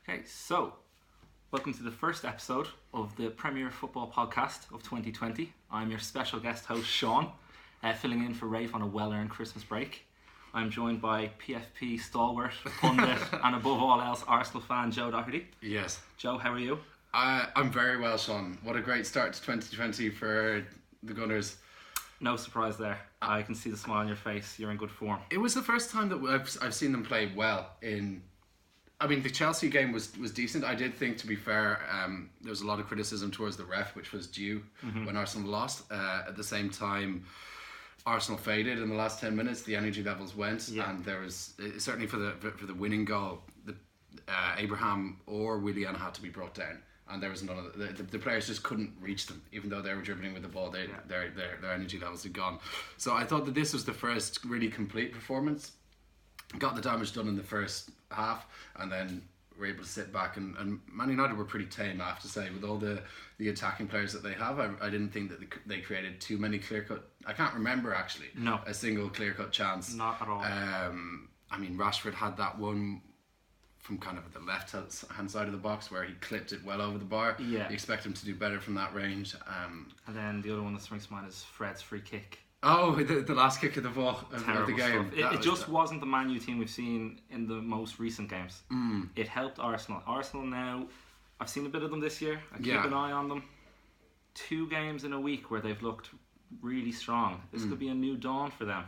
Okay, so welcome to the first episode of the Premier Football Podcast of 2020. I'm your special guest host, Sean, filling in for Rafe on a well-earned Christmas break. I'm joined by PFP stalwart, pundit, and above all else, Arsenal fan Joe Doherty. Yes. Joe, how are you? I'm very well, Sean. What a great start to 2020 for the Gunners. No surprise there. I can see the smile on your face. You're in good form. It was the first time that I've seen them play well the Chelsea game was decent. I did think, to be fair, there was a lot of criticism towards the ref, which was due when Arsenal lost. At the same time, Arsenal faded in the last 10 minutes. The energy levels went, and there was certainly for the winning goal, Abraham or Willian had to be brought down, and there was none of the players just couldn't reach them, even though they were dribbling with the ball. Their energy levels had gone. So I thought that this was the first really complete performance. Got the damage done in the first half, and then were able to sit back. And Man United were pretty tame, I have to say, with all the attacking players that they have. I didn't think that they created too many clear-cut... I can't remember, actually, a single clear-cut chance. Not at all. Rashford had that one from kind of the left-hand side of the box where he clipped it well over the bar. Yeah. You expect him to do better from that range. And then the other one that springs to mind is Fred's free kick. Oh, the last kick of the ball of the game. It just wasn't the Man U team we've seen in the most recent games. It helped Arsenal. Arsenal now, I've seen a bit of them this year. I keep an eye on them. 2 games in a week where they've looked really strong. This could be a new dawn for them.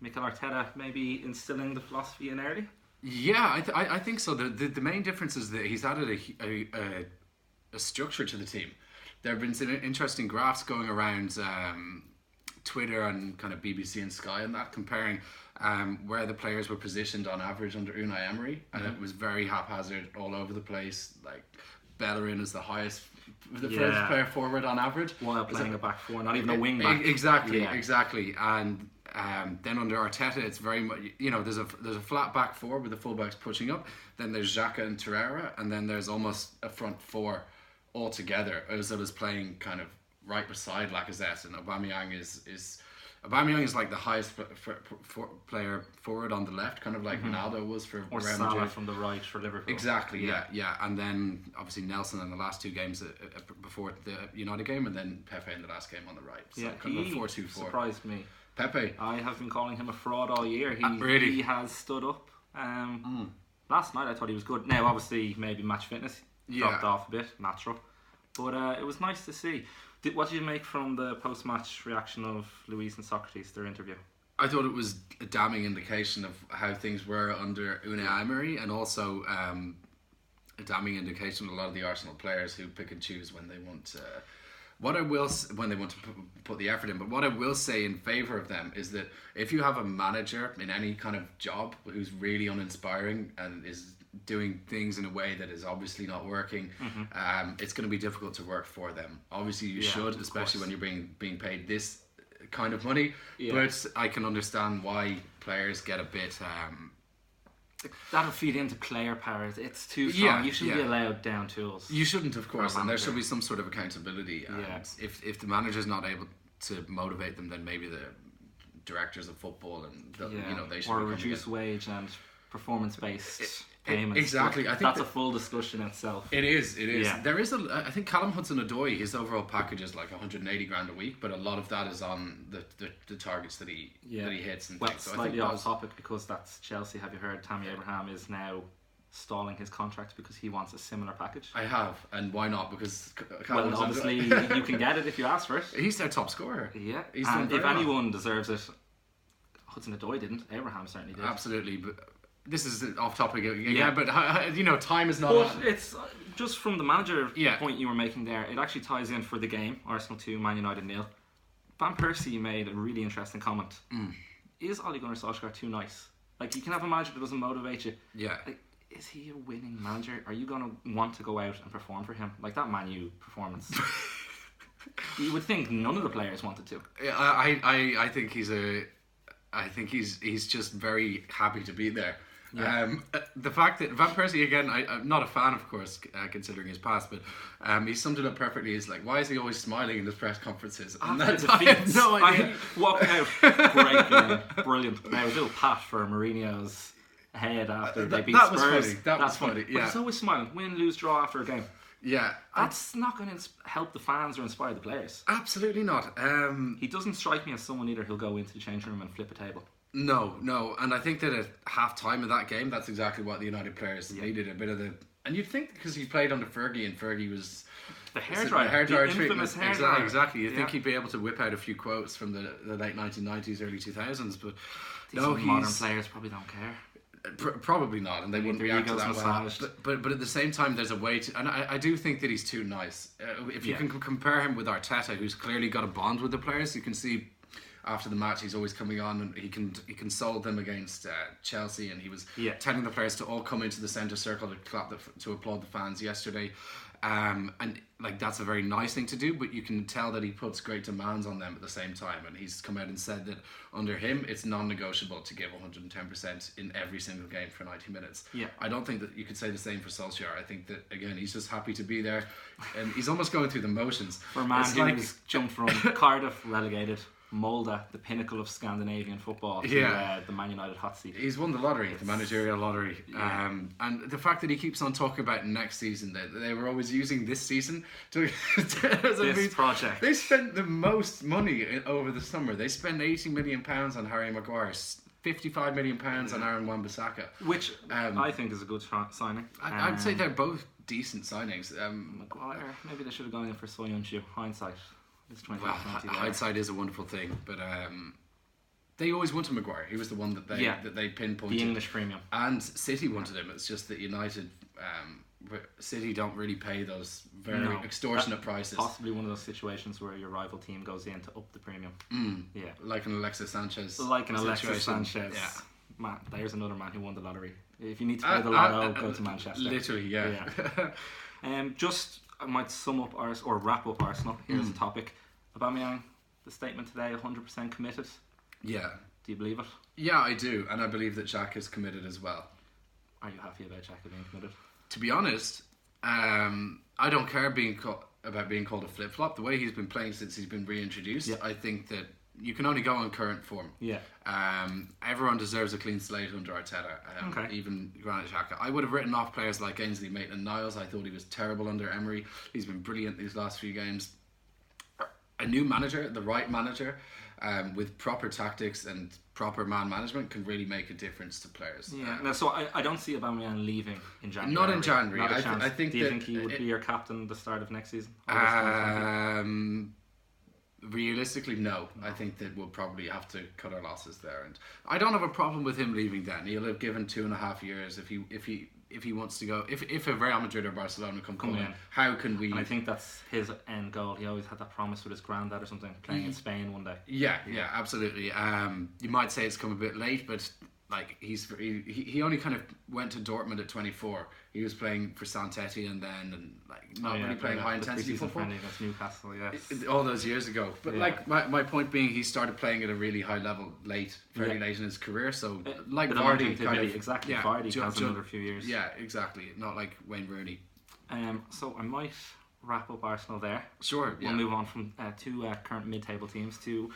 Mikel Arteta maybe instilling the philosophy in early. Yeah, I think so. The main difference is that he's added a structure to the team. There have been some interesting graphs going around Twitter and kind of BBC and Sky and that, comparing where the players were positioned on average under Unai Emery, and it was very haphazard all over the place. Like Bellerin is the highest, the first player forward on average, while playing a back four, not even a wing back. Exactly. And then under Arteta, it's very much, there's a flat back four with the fullbacks pushing up. Then there's Xhaka and Torreira, and then there's almost a front four all together. Ozil is playing kind of right beside Lacazette, and Aubameyang is like the highest player forward on the left, kind of like Ronaldo was for Real Madrid. Salah from the right for Liverpool. Exactly, yeah. And then obviously Nelson in the last 2 games before the United game, and then Pepe in the last game on the right. So kind of a 4-2-4. Surprised me. Pepe. I have been calling him a fraud all year. Really? He has stood up. Last night I thought he was good. Now obviously maybe match fitness dropped off a bit, natural. But it was nice to see. What did you make from the post-match reaction of Luis and Socrates, their interview? I thought it was a damning indication of how things were under Unai Emery, and also a damning indication of a lot of the Arsenal players who pick and choose when they want when they want to put the effort in. But what I will say in favour of them is that if you have a manager in any kind of job who's really uninspiring and is doing things in a way that is obviously not working, it's going to be difficult to work for them. Obviously you should, especially when you're being paid this kind of money, but I can understand why players get a bit that'll feed into player power. It's too strong. You shouldn't be allowed down tools. You shouldn't, of course, and there should be some sort of accountability. And if the manager's not able to motivate them, then maybe the directors of football and they should, or reduce wage and performance-based payments. Exactly. I think that's a full discussion in itself. It is. Yeah. There is I think Callum Hudson-Odoi, his overall package is like 180 grand a week, but a lot of that is on the targets that he hits and things. So slightly off topic, because that's Chelsea. Have you heard Tammy Abraham is now stalling his contract because he wants a similar package? I have, and why not? Because obviously you can get it if you ask for it. He's their top scorer. Yeah, and if anyone deserves it, Hudson-Odoi didn't. Abraham certainly did. Absolutely, but this is off topic again. But time is not. But it's just from the manager point you were making there. It actually ties in for the game. Arsenal 2, Man United 0. Van Persie made a really interesting comment. Is Ole Gunnar Solskjaer too nice? Like, you can have a manager that doesn't motivate you. Yeah. Like, is he a winning manager? Are you going to want to go out and perform for him? Like that Man U performance. You would think none of the players wanted to. Yeah, I think he's just very happy to be there. Yeah. The fact that Van Persie, again, I'm not a fan, of course, considering his past, but he summed it up perfectly. He's like, why is he always smiling in his press conferences? And that's, I have no idea. Walking out, great game, brilliant. Now, a little pat for Mourinho's ahead after they beat that Spurs. was funny. That was funny. But Yeah. he's always smiling. Win, lose, draw after a game. Yeah. That's not going to help the fans or inspire the players. Absolutely not. He doesn't strike me as someone either who'll go into the changing room and flip a table. No. And I think that at half time of that game, that's exactly what the United players needed. A bit of the... And you'd think because he played under Fergie and Fergie was... The hairdryer. The infamous hairdryer. Exactly. You'd think he'd be able to whip out a few quotes from the late 1990s, early 2000s. But modern players probably don't care. Probably not, and they wouldn't react to that well. But at the same time, there's a way to, and I do think that he's too nice. If you can compare him with Arteta, who's clearly got a bond with the players, you can see after the match he's always coming on and he consoled them against Chelsea, and he was telling the players to all come into the centre circle to applaud the fans yesterday. And like that's a very nice thing to do, but you can tell that he puts great demands on them at the same time, and he's come out and said that under him it's non-negotiable to give 110% in every single game for 90 minutes. I don't think that you could say the same for Solskjaer. I think that again he's just happy to be there, and he's almost going through the motions. For a man who's jumped from Cardiff relegated, Molde, the pinnacle of Scandinavian football, to the Man United hot seat. He's won the lottery, the managerial lottery. And the fact that he keeps on talking about next season, that they were always using this season to this project. They spent the most money over the summer. They spent £80 million on Harry Maguire, £55 million on Aaron Wan-Bissaka. Which I think is a good signing. I'd say they're both decent signings. Maguire, maybe they should have gone in for Soyuncu. Hindsight. Well, hindsight is a wonderful thing, but they always wanted Maguire. He was the one that they pinpointed. The English premium. And City wanted him. It's just that United, City don't really pay those very extortionate prices. Possibly one of those situations where your rival team goes in to up the premium. Like an Alexis Sanchez. Yeah. Man, there's another man who won the lottery. If you need to play the lotto, go to Manchester. Literally, yeah. I might sum up or wrap up Arsenal. Here's the topic. Aubameyang, the statement today, 100% committed. Yeah. Do you believe it? Yeah, I do, and I believe that Jack is committed as well. Are you happy about Jack being committed? To be honest, I don't care about being called a flip-flop. The way he's been playing since he's been reintroduced, I think that you can only go on current form. Yeah. Everyone deserves a clean slate under Arteta. Even Granit Xhaka. I would have written off players like Ainsley Maitland-Niles. I thought he was terrible under Emery. He's been brilliant these last few games. A new manager, the right manager, with proper tactics and proper man management can really make a difference to players. Yeah. So I don't see Aubameyang leaving in January. Not in January. Not a chance. Do you think he would be your captain at the start of next season? Realistically, no. I think that we'll probably have to cut our losses there, and I don't have a problem with him leaving. Then he'll have given 2.5 years if he wants to go. If a Real Madrid or Barcelona come in, how can we? And I think that's his end goal. He always had that promise with his granddad or something, playing in Spain one day. Yeah, absolutely. You might say it's come a bit late, but like he only kind of went to Dortmund at 24. He was playing for Saint-Etienne then, and like not really playing high intensity football. Against Newcastle, all those years ago. But like my point being, he started playing at a really high level fairly late in his career. So like Vardy, Vardy has another few years. Yeah, exactly. Not like Wayne Rooney. So I might wrap up Arsenal there. Sure. We'll move on from two current mid-table teams to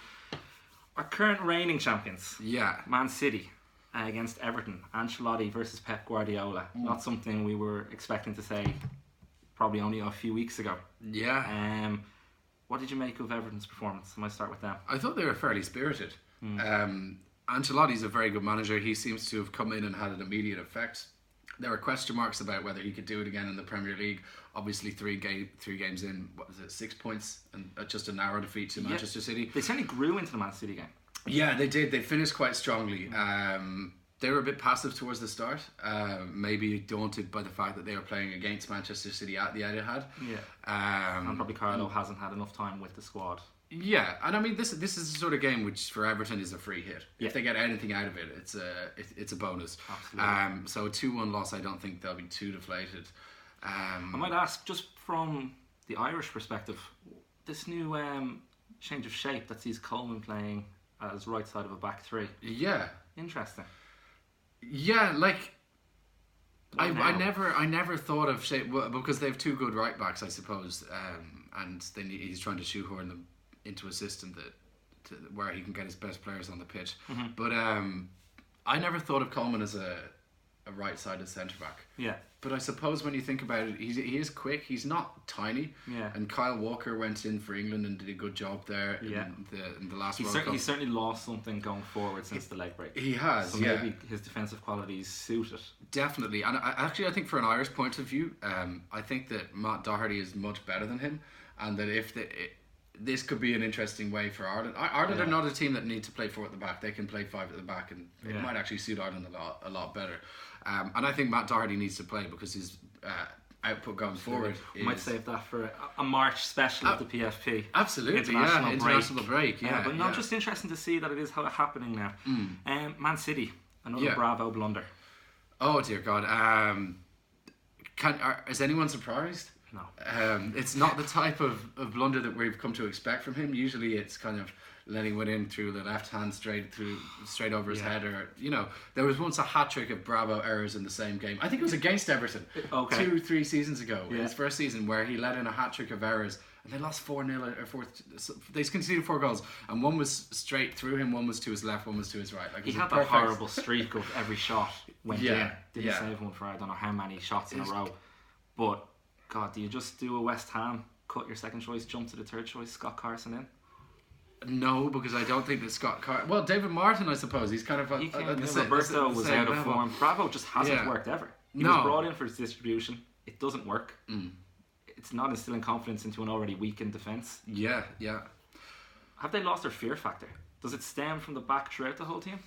our current reigning champions. Yeah, Man City. Against Everton, Ancelotti versus Pep Guardiola. Not something we were expecting to say probably only a few weeks ago. Yeah. What did you make of Everton's performance? I might start with them. I thought they were fairly spirited. Ancelotti's a very good manager. He seems to have come in and had an immediate effect. There were question marks about whether he could do it again in the Premier League. Obviously, three games in, 6 points and just a narrow defeat to Manchester City. They certainly grew into the Man City game. Yeah, they did. They finished quite strongly. They were a bit passive towards the start, maybe daunted by the fact that they were playing against Manchester City at the Etihad. Yeah. And probably Carlo hasn't had enough time with the squad. Yeah, and I mean this is the sort of game which for Everton is a free hit. If they get anything out of it, it's a bonus. Absolutely. So a 2-1 loss, I don't think they'll be too deflated. I might ask, just from the Irish perspective, this new change of shape that sees Coleman playing as right side of a back three. Yeah. Interesting. Yeah, like I never thought of shape because they have two good right backs, I suppose, and he's trying to shoehorn them into a system where he can get his best players on the pitch. But I never thought of Coleman as a a right-sided centre-back. Yeah. But I suppose when you think about it, he is quick. He's not tiny. Yeah. And Kyle Walker went in for England and did a good job there in the last World Cup. He's certainly lost something going forward since the leg break. He has, so maybe his defensive qualities suit it. Definitely. And I think for an Irish point of view, I think that Matt Doherty is much better than him. And that if this could be an interesting way for Ireland. Ireland are not a team that need to play 4 at the back. They can play 5 at the back, and it might actually suit Ireland a lot better. And I think Matt Doherty needs to play because his output going forward. We might save that for a March special of the PFP. Absolutely, international break. Yeah, but no, just interesting to see that it is happening now. Man City, another Bravo blunder. Oh dear God! Is anyone surprised? No. It's not the type of blunder that we've come to expect from him. Usually it's kind of letting one in through the left hand straight over his head, or there was once a hat-trick of Bravo errors in the same game. I think it was against Everton 2-3 seasons ago in his first season, where he let in a hat-trick of errors and they lost 4-0 or 4. They conceded 4 goals, and one was straight through him, one was to his left, one was to his right. Like, he had that horrible streak of every shot went in. Didn't save one for I don't know how many shots in a row. But God, do you just do a West Ham, cut your second choice, jump to the third choice, Scott Carson in? No, because I don't think that Scott Carson... Well, David Martin, I suppose. He's kind of... Roberto was out of form. Bravo just hasn't worked ever. He was brought in for his distribution. It doesn't work. It's not instilling confidence into an already weakened defence. Yeah. Have they lost their fear factor? Does it stem from the back throughout the whole team?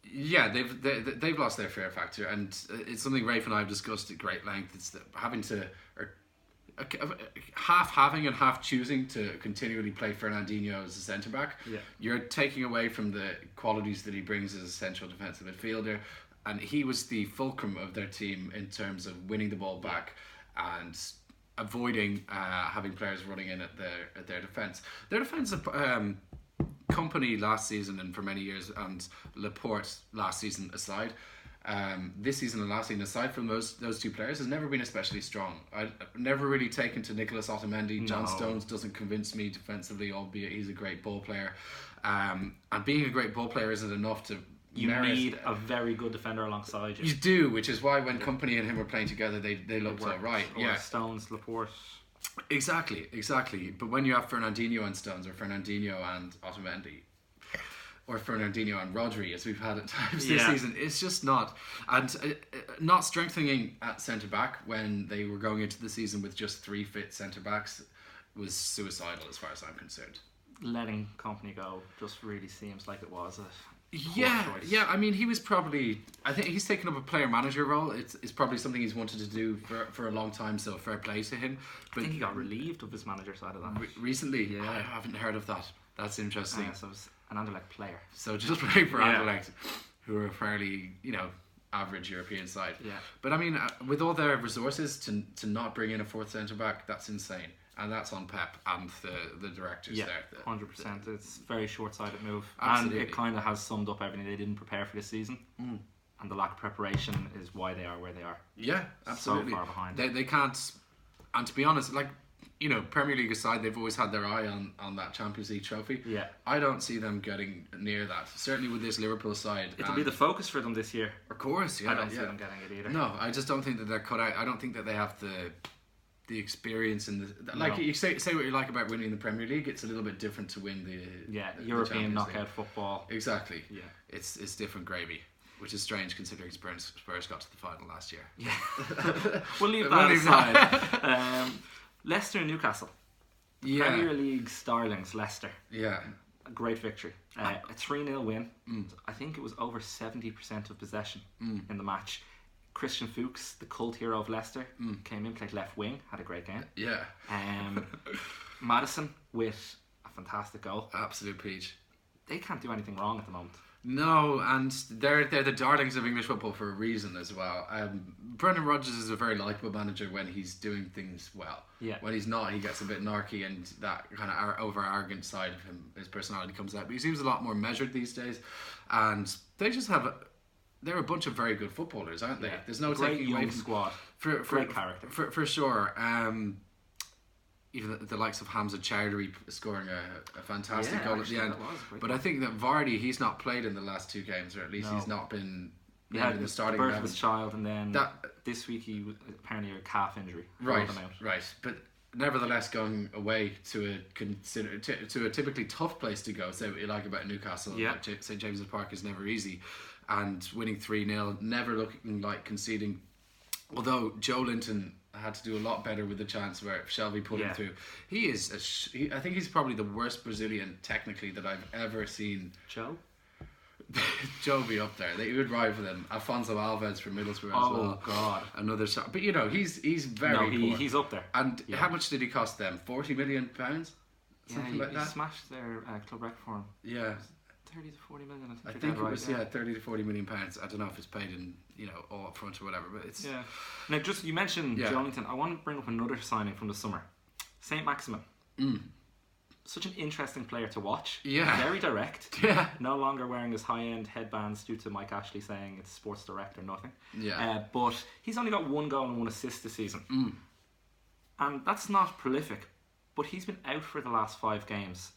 Yeah, they've lost their fear factor, and it's something Rafe and I have discussed at great length. It's having to... half having and half choosing to continually play Fernandinho as a centre back. You're taking away from the qualities that he brings as a central defensive midfielder, and he was the fulcrum of their team in terms of winning the ball back and avoiding having players running in at their defence. Their defensive company last season and for many years, and Laporte last season aside, this season and last season, aside from those 2 players, has never been especially strong. I've never really taken to Nicholas Otamendi. John Stones doesn't convince me defensively, albeit he's a great ball player. And being a great ball player isn't enough to... You need a very good defender alongside you. You do, which is why when Company and him were playing together, they looked all right. Or Stones, Laporte... Exactly. But when you have Fernandinho and Stones, or Fernandinho and Otamendi, or Fernandinho and Rodri, as we've had at times this season, it's just not. And not strengthening at centre-back when they were going into the season with just 3 fit centre-backs was suicidal as far as I'm concerned. Letting Company go just really seems like it was a... Yeah. I mean, he was probably... I think he's taken up a player-manager role. It's probably something he's wanted to do for a long time, so fair play to him. But I think he got relieved of his manager side of that. Recently? Yeah. I haven't heard of that. That's interesting. So it was an Anderlecht player. So just playing for Anderlecht, who are a fairly, average European side. Yeah. But I mean, with all their resources, to not bring in a 4th centre-back, that's insane. And that's on Pep and the directors there. 100%. It's a very short-sighted move. Absolutely. And it kind of has summed up everything they didn't prepare for this season. And the lack of preparation is why they are where they are. Yeah, absolutely. So far behind. They can't... And to be honest, Premier League aside, they've always had their eye on that Champions League trophy. Yeah. I don't see them getting near that. Certainly with this Liverpool side. It'll be the focus for them this year. Of course, yeah. I don't see them getting it either. No, I just don't think that they're cut out. I don't think that they have the experience and you say what you like about winning the Premier League, it's a little bit different to win the European knockout football. Exactly. Yeah. It's different gravy, which is strange considering Spurs got to the final last year. Yeah. we'll leave that aside. Leicester and Newcastle. Premier League starlings, Leicester. Yeah. A great victory. A 3-0 win. I think it was over 70% of possession in the match. Christian Fuchs, the cult hero of Leicester, came in, played left wing, had a great game. Yeah. Madison with a fantastic goal. Absolute peach. They can't do anything wrong at the moment. No, and they're the darlings of English football for a reason as well. Brendan Rodgers is a very likeable manager when he's doing things well. Yeah. When he's not, he gets a bit narky, and that kind of over-arrogant side of him, his personality comes out. But he seems a lot more measured these days. And they just have... They're a bunch of very good footballers, aren't they? Yeah. There's no great taking young away from squad. Great character. For sure. Even the likes of Hamza Chowdhury scoring a fantastic goal at the end. But I think that Vardy, he's not played in the last 2 games, or at least he's not been He had the starting birth 11. of his child, and then this week he was apparently a calf injury. Right, but nevertheless, going away to a typically tough place to go. Say what you like about Newcastle. Yeah. St James's Park is never easy, and winning 3-0, never looking like conceding. Although Joe Linton had to do a lot better with the chance where Shelby put him through. He is I think he's probably the worst Brazilian technically that I've ever seen. Joe be up there. He would rival them. Alfonso Alves from Middlesbrough as well. Oh God, another shot. But he's very poor. He's up there. And how much did he cost them? £40 million? Something like that. He smashed their club record for him. Yeah. 30 to 40 million. I think it was 30 to 40 million pounds. I don't know if it's paid in all up front or whatever, but it's Now, just you mentioned Jonathan. I want to bring up another signing from the summer, Saint Maximin. Such an interesting player to watch. Yeah. Very direct. Yeah. No longer wearing his high-end headbands due to Mike Ashley saying it's Sports Direct or nothing. Yeah. But he's only got 1 goal and 1 assist this season, and that's not prolific. But he's been out for the last 5 games,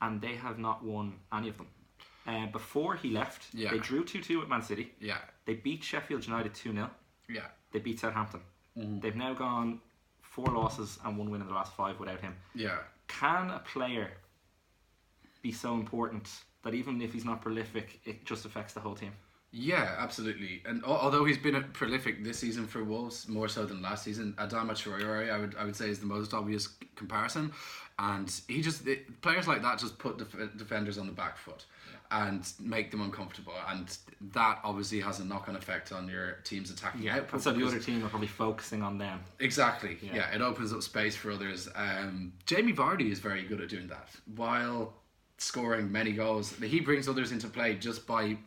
and they have not won any of them. Before he left, they drew 2-2 with Man City. Yeah. They beat Sheffield United 2-0. Yeah. They beat Southampton. They've now gone 4 losses and 1 win in the last 5 without him. Yeah. Can a player be so important that even if he's not prolific, it just affects the whole team? Yeah, absolutely. And although he's been prolific this season for Wolves, more so than last season, Adama Traore, I would say, is the most obvious comparison. And players like that just put defenders on the back foot and make them uncomfortable, and that obviously has a knock-on effect on your team's attacking output. And so the other team are probably focusing on them. Exactly. Yeah, it opens up space for others. Jamie Vardy is very good at doing that while scoring many goals. He brings others into play just by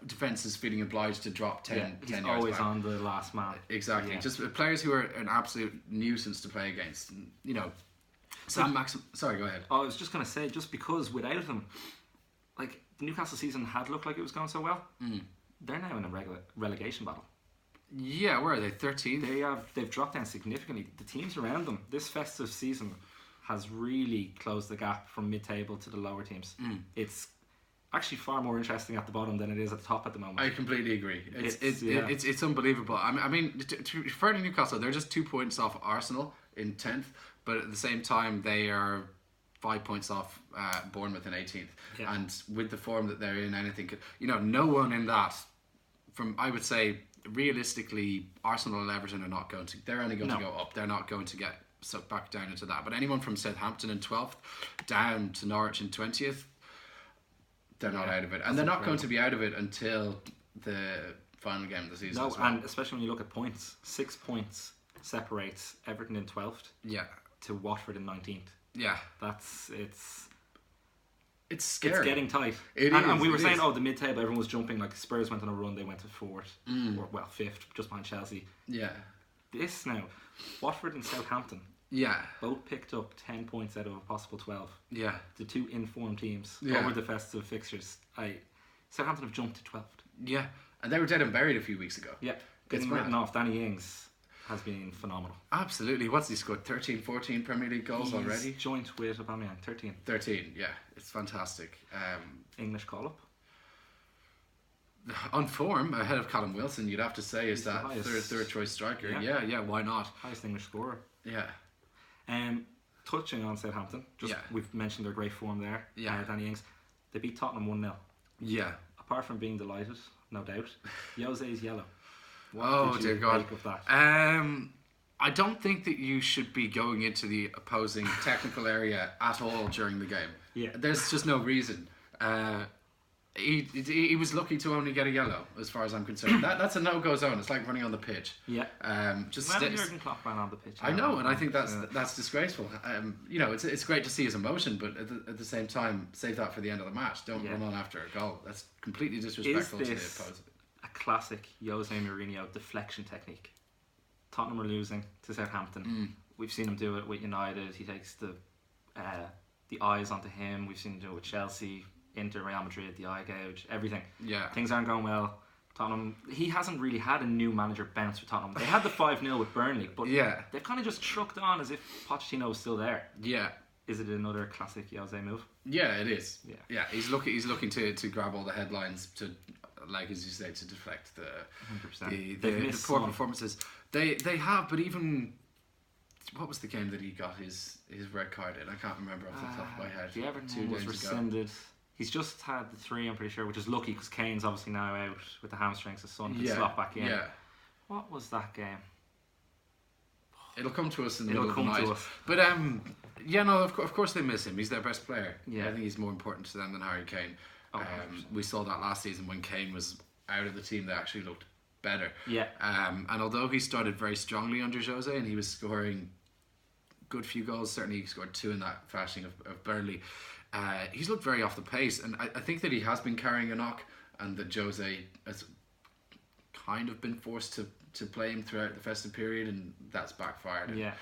defenses feeling obliged to drop 10 yards he's always back. on the last man. Exactly. Just players who are an absolute nuisance to play against. Sam Maxim. Sorry, go ahead. I was just going to say, just because without him, like the Newcastle season had looked like it was going so well, they're now in a relegation battle. Yeah, where are they? 13th? They've dropped down significantly. The teams around them this festive season has really closed the gap from mid-table to the lower teams. It's actually far more interesting at the bottom than it is at the top at the moment. I completely agree. It's unbelievable. I mean, to refer to Newcastle, they're just 2 points off Arsenal in 10th, but at the same time they are 5 points off Bournemouth in 18th. Yeah. And with the form that they're in, anything could, no one in that, from I would say realistically, Arsenal and Everton are not going to. They're only going to go up. They're not going to get sucked back down into that. But anyone from Southampton in 12th down to Norwich in 20th, they're not out of it, and they're not going to be out of it until the final game of the season. No, and especially when you look at points, 6 points separates Everton in 12th. Yeah. To Watford in 19th. Yeah. It's scary. It's getting tight. And we were saying, the mid-table, everyone was jumping. Like Spurs went on a run, they went to 4th, or 5th, just behind Chelsea. Yeah. This now, Watford and Southampton. Yeah. Both picked up 10 points out of a possible 12. Yeah. The 2 informed teams over the festive fixtures. Southampton have jumped to 12th. Yeah. And they were dead and buried a few weeks ago. Yeah. Getting written off. Danny Ings has been phenomenal. Absolutely. What's he scored? 13, 14 Premier League goals already? Joint with Aubameyang, 13. 13, yeah. It's fantastic. English call-up? On form, ahead of Callum Wilson, you'd have to say, is that third choice striker. Yeah, why not? Highest English scorer. Yeah. Touching on Southampton, we've mentioned their great form there. Yeah. Danny Ings. They beat Tottenham 1-0. Yeah. Apart from being delighted, no doubt, Jose's yellow. What did you make of that? I don't think that you should be going into the opposing technical area at all during the game. Yeah. There's just no reason. He was lucky to only get a yellow, as far as I'm concerned. That's a no-go zone. It's like running on the pitch. Yeah. Jurgen Klopp ran on the pitch. I know, and I think that's disgraceful. It's great to see his emotion, but at the same time, save that for the end of the match. Don't run on after a goal. That's completely disrespectful to the opposing. A classic Jose Mourinho deflection technique. Tottenham are losing to Southampton. We've seen him do it with United. He takes the eyes onto him. We've seen him do it with Chelsea, Inter, Real Madrid, the eye gouge, everything. Yeah. Things aren't going well. Tottenham, he hasn't really had a new manager bounce with Tottenham. They had the 5-0 with Burnley, but they've kind of just trucked on as if Pochettino was still there. Yeah. Is it another classic Jose move? Yeah, it is. Yeah. He's looking to grab all the headlines to, like as you say, to deflect the 100%. the poor performances. They have, but even what was the game that he got his red card in? I can't remember off the top of my head. The Everton was rescinded. He's just had the 3, I'm pretty sure, which is lucky because Kane's obviously now out with the hamstrings. His son can slot back in. Yeah. What was that game? It'll come to us in the middle of the night. But of course they miss him. He's their best player. Yeah. I think he's more important to them than Harry Kane. We saw that last season when Kane was out of the team. They actually looked better. Yeah. And although he started very strongly under Jose and he was scoring good few goals, certainly he scored 2 in that thrashing of Burnley. He's looked very off the pace, and I think that he has been carrying a knock, and that Jose has kind of been forced to play him throughout the festive period, and that's backfired. And,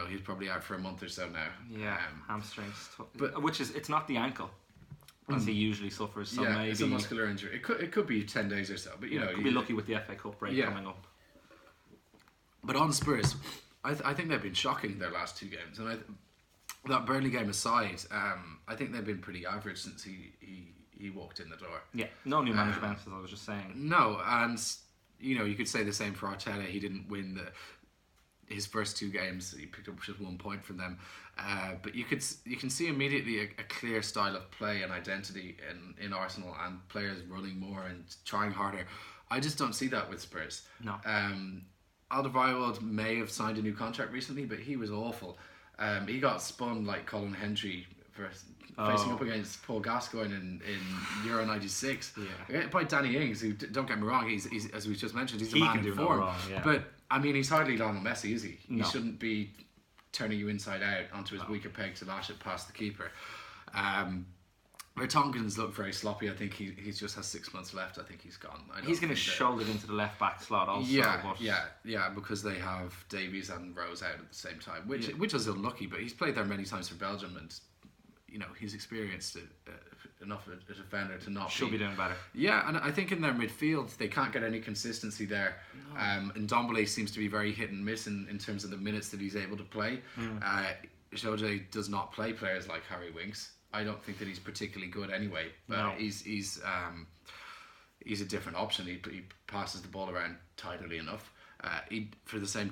he's probably out for a month or so now. Yeah, hamstrings. But it's not the ankle, as he usually suffers. So maybe it's a muscular injury. It could be 10 days or so, but could be lucky with the FA Cup break coming up. But on Spurs, I think they've been shocking their last 2 games, and that Burnley game aside, I think they've been pretty average since he walked in the door. Yeah, no new manager bounces, I was just saying. No, and you could say the same for Arteta. He didn't win his first 2 games. He picked up just 1 point from them, but you can see immediately a clear style of play and identity in Arsenal, and players running more and trying harder. I just don't see that with Spurs. No. Alderweireld may have signed a new contract recently, but he was awful. He got spun like Colin Hendry for facing up against Paul Gascoigne in Euro '96 by Danny Ings, who, don't get me wrong, he's as we just mentioned, he's a man in form. But I mean, he's hardly Lionel Messi, is he? No. He shouldn't be turning you inside out onto his weaker peg to lash it past the keeper. Vertonghen's looked very sloppy. I think he just has 6 months left. I think he's gone. He's going to shoulder it into the left back slot also. Yeah, because they have Davies and Rose out at the same time, which is unlucky. But he's played there many times for Belgium, and he's experienced enough a defender to not be doing better. Yeah, and I think in their midfield they can't get any consistency there. No. And Ndombele seems to be very hit and miss in terms of the minutes that he's able to play. Jose does not play players like Harry Winks. I don't think that he's particularly good anyway, but he's a different option. He passes the ball around tidily enough. For the same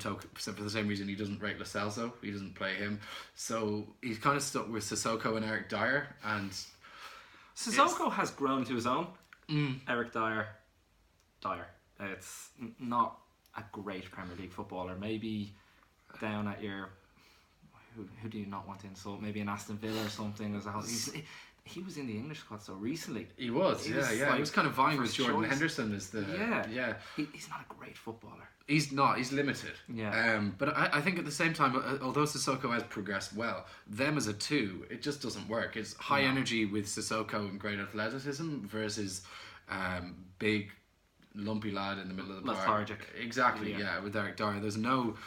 reason, he doesn't rate Lo Celso. He doesn't play him, so he's kind of stuck with Sissoko and Eric Dyer. And Sissoko has grown to his own. Eric Dyer. It's not a great Premier League footballer. Maybe down at your. Who do you not want to insult? Maybe an Aston Villa or something. He was in the English squad so recently. He was. He was kind of vying with Jordan Henderson as the... Yeah. He's not a great footballer. He's not. He's limited. Yeah. But I think at the same time, although Sissoko has progressed well, them as a 2, it just doesn't work. It's high energy with Sissoko and great athleticism versus big, lumpy lad in the middle of the lethargic. Park. Exactly, yeah, with Eric Dyer. There's no...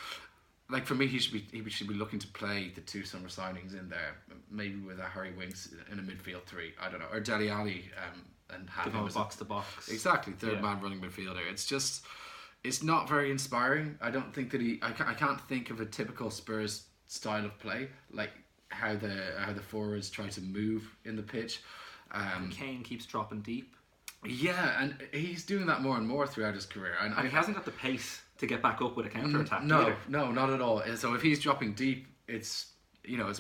Like, for me, he should be looking to play the 2 summer signings in there, maybe with a Harry Winks in a midfield 3. I don't know, or Dele Alli, and have him as box to box. Exactly, third man running midfielder. It's not very inspiring. I don't think that I can't think of a typical Spurs style of play, like how the forwards try to move in the pitch. Kane keeps dropping deep. Yeah, and he's doing that more and more throughout his career, and he hasn't got the pace to get back up with a counter attack. No, not at all. So if he's dropping deep, it's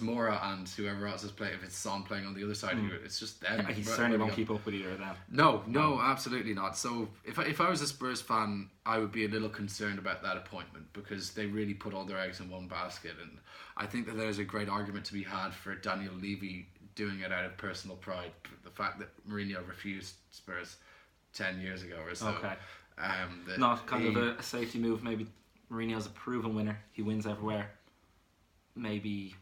Mora and whoever else is playing. If it's Son playing on the other side, it's just them. He certainly won't keep up with either of them. No, absolutely not. So if I was a Spurs fan, I would be a little concerned about that appointment, because they really put all their eggs in one basket, and I think that there's a great argument to be had for Daniel Levy doing it out of personal pride. The fact that Mourinho refused Spurs 10 years ago or so. Okay. Not kind of a safety move. Maybe Mourinho's a proven winner. He wins everywhere. Maybe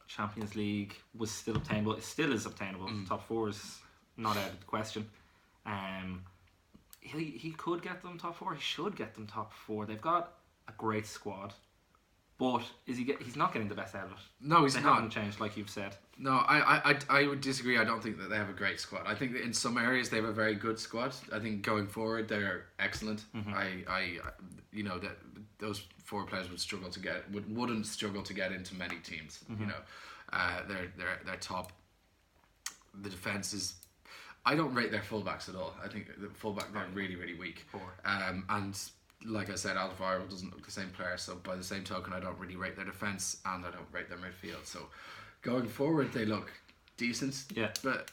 Champions League was still obtainable. It still is obtainable. Top 4 is not out of the question. He could get them top 4. He should get them top 4. They've got a great squad. But he's not getting the best out of it. No, he's not. They haven't changed, like you've said. No, I would disagree. I don't think that they have a great squad. I think that in some areas they have a very good squad. I think going forward they're excellent. That those 4 players wouldn't struggle to get into many teams. They're top. The defense is. I don't rate their fullbacks at all. I think the fullback they're really, really weak. And like I said, Alvaro doesn't look the same player. So by the same token, I don't really rate their defense, and I don't rate their midfield. So going forward, they look decent. Yeah. But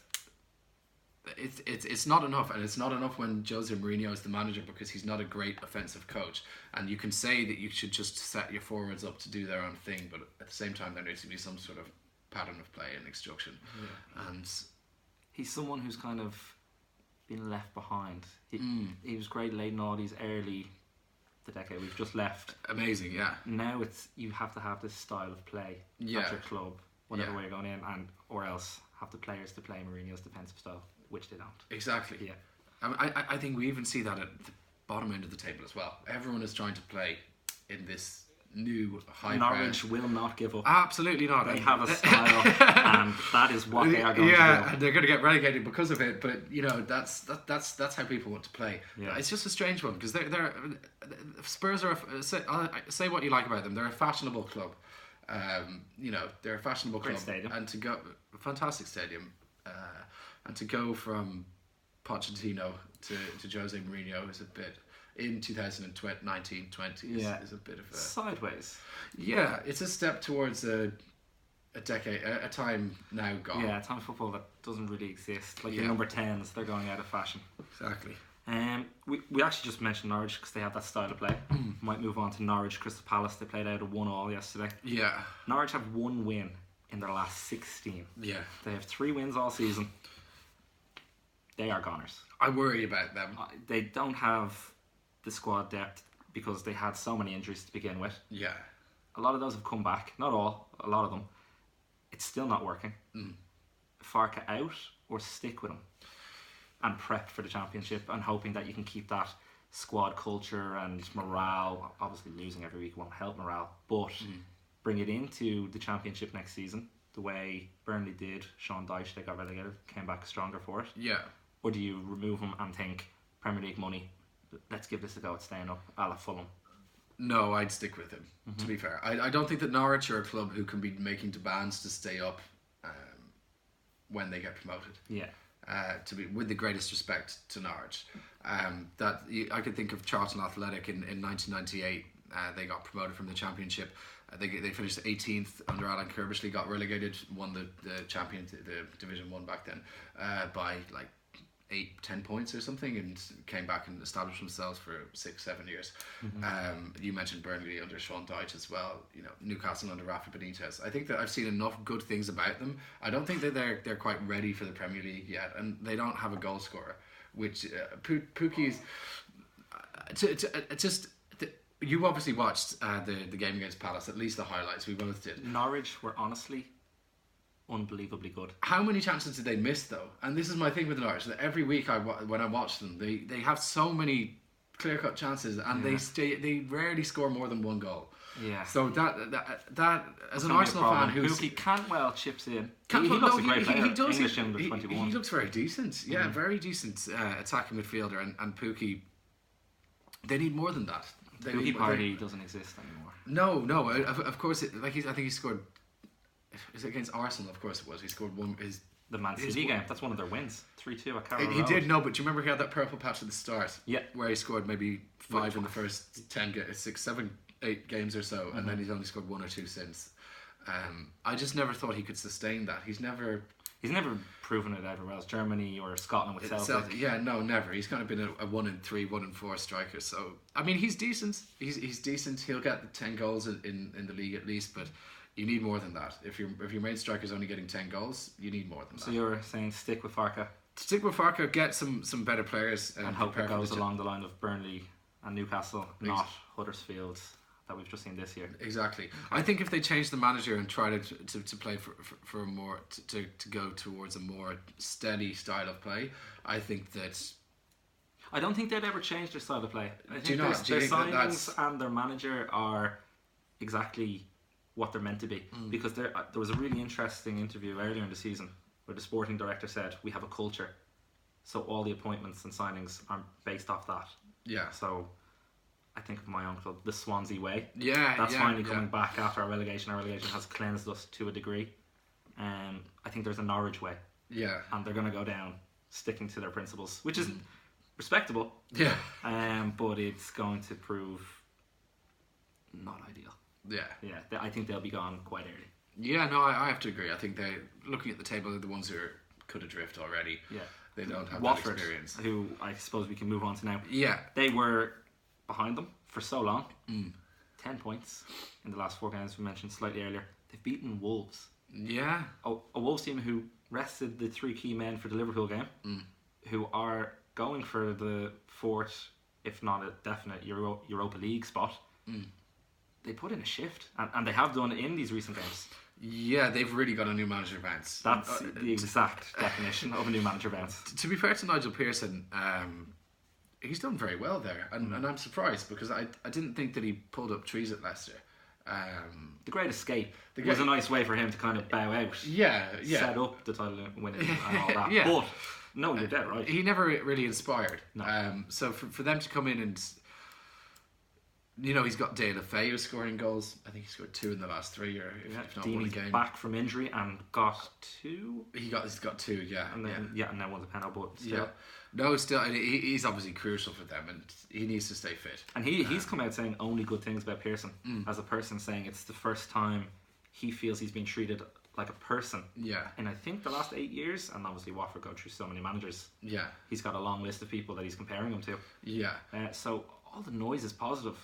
it's not enough, and it's not enough when Jose Mourinho is the manager, because he's not a great offensive coach. And you can say that you should just set your forwards up to do their own thing, but at the same time, there needs to be some sort of pattern of play and instruction. And he's someone who's kind of been left behind. He was great late noughties, early the decade we've just left. Amazing, yeah. Now you have to have this style of play at your club, whatever way you're going in, or else have the players to play Mourinho's defensive style, which they don't. Exactly. Yeah. I think we even see that at the bottom end of the table as well. Everyone is trying to play in this new high Norwich will not give up. Absolutely not. They have a style, and that is what they are going to do. Yeah, and they're going to get relegated because of it. But that's how people want to play. Yeah. It's just a strange one, because they're Spurs are say what you like about them. They're a fashionable club. They're a fashionable Great club, stadium. and to go fantastic stadium, and to go from Pochettino to Jose Mourinho is a bit. In 2019-20 is a bit of a sideways. Yeah, it's a step towards a decade, a time now gone. Yeah, a time of football that doesn't really exist. Like the number 10s, they're going out of fashion. Exactly. We actually just mentioned Norwich because they have that style of play. Might move on to Norwich Crystal Palace. They played out a 1-1 yesterday. Yeah. Norwich have one win in their last 16. Yeah. They have 3 wins all season. They are goners. I worry about them. They don't have the squad depth because they had so many injuries to begin with. Yeah. A lot of those have come back. Not all, a lot of them. It's still not working. Farke out or stick with him and prep for the championship and hoping that you can keep that squad culture and morale. Obviously losing every week won't help morale, but bring it into the championship next season the way Burnley did. Sean Dyche, they got relegated, came back stronger for it. Yeah. Or do you remove him and think Premier League money, let's give this a go at staying up, a la Fulham? No, I'd stick with him, to be fair. I don't think that Norwich are a club who can be making demands to stay up when they get promoted. Yeah. To be, with the greatest respect to Norwich. I could think of Charlton Athletic in 1998. They got promoted from the Championship. They finished 18th under Alan Kirbishley, got relegated, won the Division 1 back then by like 8-10 points or something, and came back and established themselves for 6-7 years. You mentioned Burnley under Sean Dyche as well. Newcastle under Rafa Benitez. I think that I've seen enough good things about them. I don't think that they're quite ready for the Premier League yet, and they don't have a goal scorer. Which Pukki's you obviously watched the game against Palace, at least the highlights. We both did. Norwich were honestly unbelievably good. How many chances did they miss though? And this is my thing with Norwich, that every week when I watch them, they have so many clear-cut chances, and they rarely score more than 1 goal. Yeah. So that as an Arsenal fan who's Pukki Cantwell chips in. He looks a great player. He does. English under 21. He looks very decent. Yeah, very decent attacking midfielder, and Pukki. They need more than that. Pukki party doesn't exist anymore. No. Of course, I think he scored. Is it against Arsenal? Of course it was. He scored one. The Man City game. That's one of their wins. 3-2 at Carrow Road. He did, no, but do you remember he had that purple patch at the start? Yeah. Where he scored maybe 5 in the first 6, 7, 8 games or so, and then he's only scored 1 or 2 since. I just never thought he could sustain that. He's never proven it everywhere else. Germany or Scotland with Celtic. Yeah, no, never. He's kind of been a 1 in 3, 1 in 4 striker. So I mean, he's decent. He's decent. He'll get the 10 goals in the league at least, but you need more than that. If your main striker's only getting 10 goals, you need more than that. So you're saying stick with Farke? Stick with Farke, get some better players, and hope it goes along the line of Burnley and Newcastle, not Huddersfield that we've just seen this year. Exactly. Okay. I think if they change the manager and try to play for a more to go towards a more steady style of play, I think that. I don't think they'd ever change their style of play. I think their signings and their manager are exactly what they're meant to be. Because there was a really interesting interview earlier in the season where the sporting director said, we have a culture, so all the appointments and signings are based off that. Yeah. So I think of my own club, the Swansea way. Yeah. That's finally coming back after our relegation. Our relegation has cleansed us to a degree. I think there's a Norwich way. Yeah. And they're going to go down sticking to their principles, which is respectable. Yeah. But it's going to prove not ideal. Yeah. Yeah. I think they'll be gone quite early. Yeah, no, I have to agree. I think they, looking at the table, they're the ones who could adrift already. Yeah. They don't have Watford, that experience. who I suppose we can move on to now. Yeah. They were behind them for so long. 10 points in the last 4 games we mentioned slightly earlier. They've beaten Wolves. Yeah. A Wolves team who rested the 3 key men for the Liverpool game, who are going for the 4th, if not a definite Europa League spot. They put in a shift, and they have done in these recent games. Yeah, they've really got a new manager bounce. That's the exact definition of a new manager bounce. To be fair to Nigel Pearson, he's done very well there, and I'm surprised because I didn't think that he pulled up trees at Leicester. The Great Escape was a nice way for him to kind of bow out. Yeah. Set up the title winning and all that. Yeah. But no, you're dead right. He never really inspired. No. So for them to come in and, you know, he's got De La Feu scoring goals. I think he scored 2 in the last 3, or if not one a game. Back from injury and got 2. He's got 2, yeah. And then and now one's a penalty, but still. Yeah. No, still, he's obviously crucial for them, and he needs to stay fit. And he's come out saying only good things about Pearson as a person, saying it's the first time he feels he's been treated like a person. Yeah. And I think the last 8 years, and obviously Watford go through so many managers. Yeah. He's got a long list of people that he's comparing him to. Yeah. So all the noise is positive.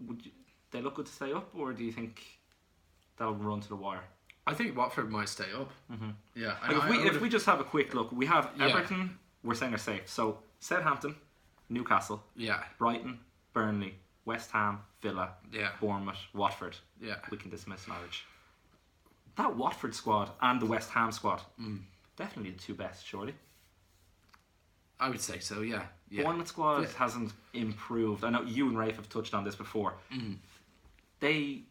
Would they look good to stay up, or do you think they'll run to the wire? I think Watford might stay up. Yeah. If we just have a quick look, we have Everton. We're saying are safe. So Southampton, Newcastle, Brighton, Burnley, West Ham, Villa, Bournemouth, Watford. Yeah. We can dismiss Norwich. That Watford squad and the West Ham squad, definitely the 2 best, surely. I would say so, yeah. Bournemouth squad hasn't improved. I know you and Rafe have touched on this before. They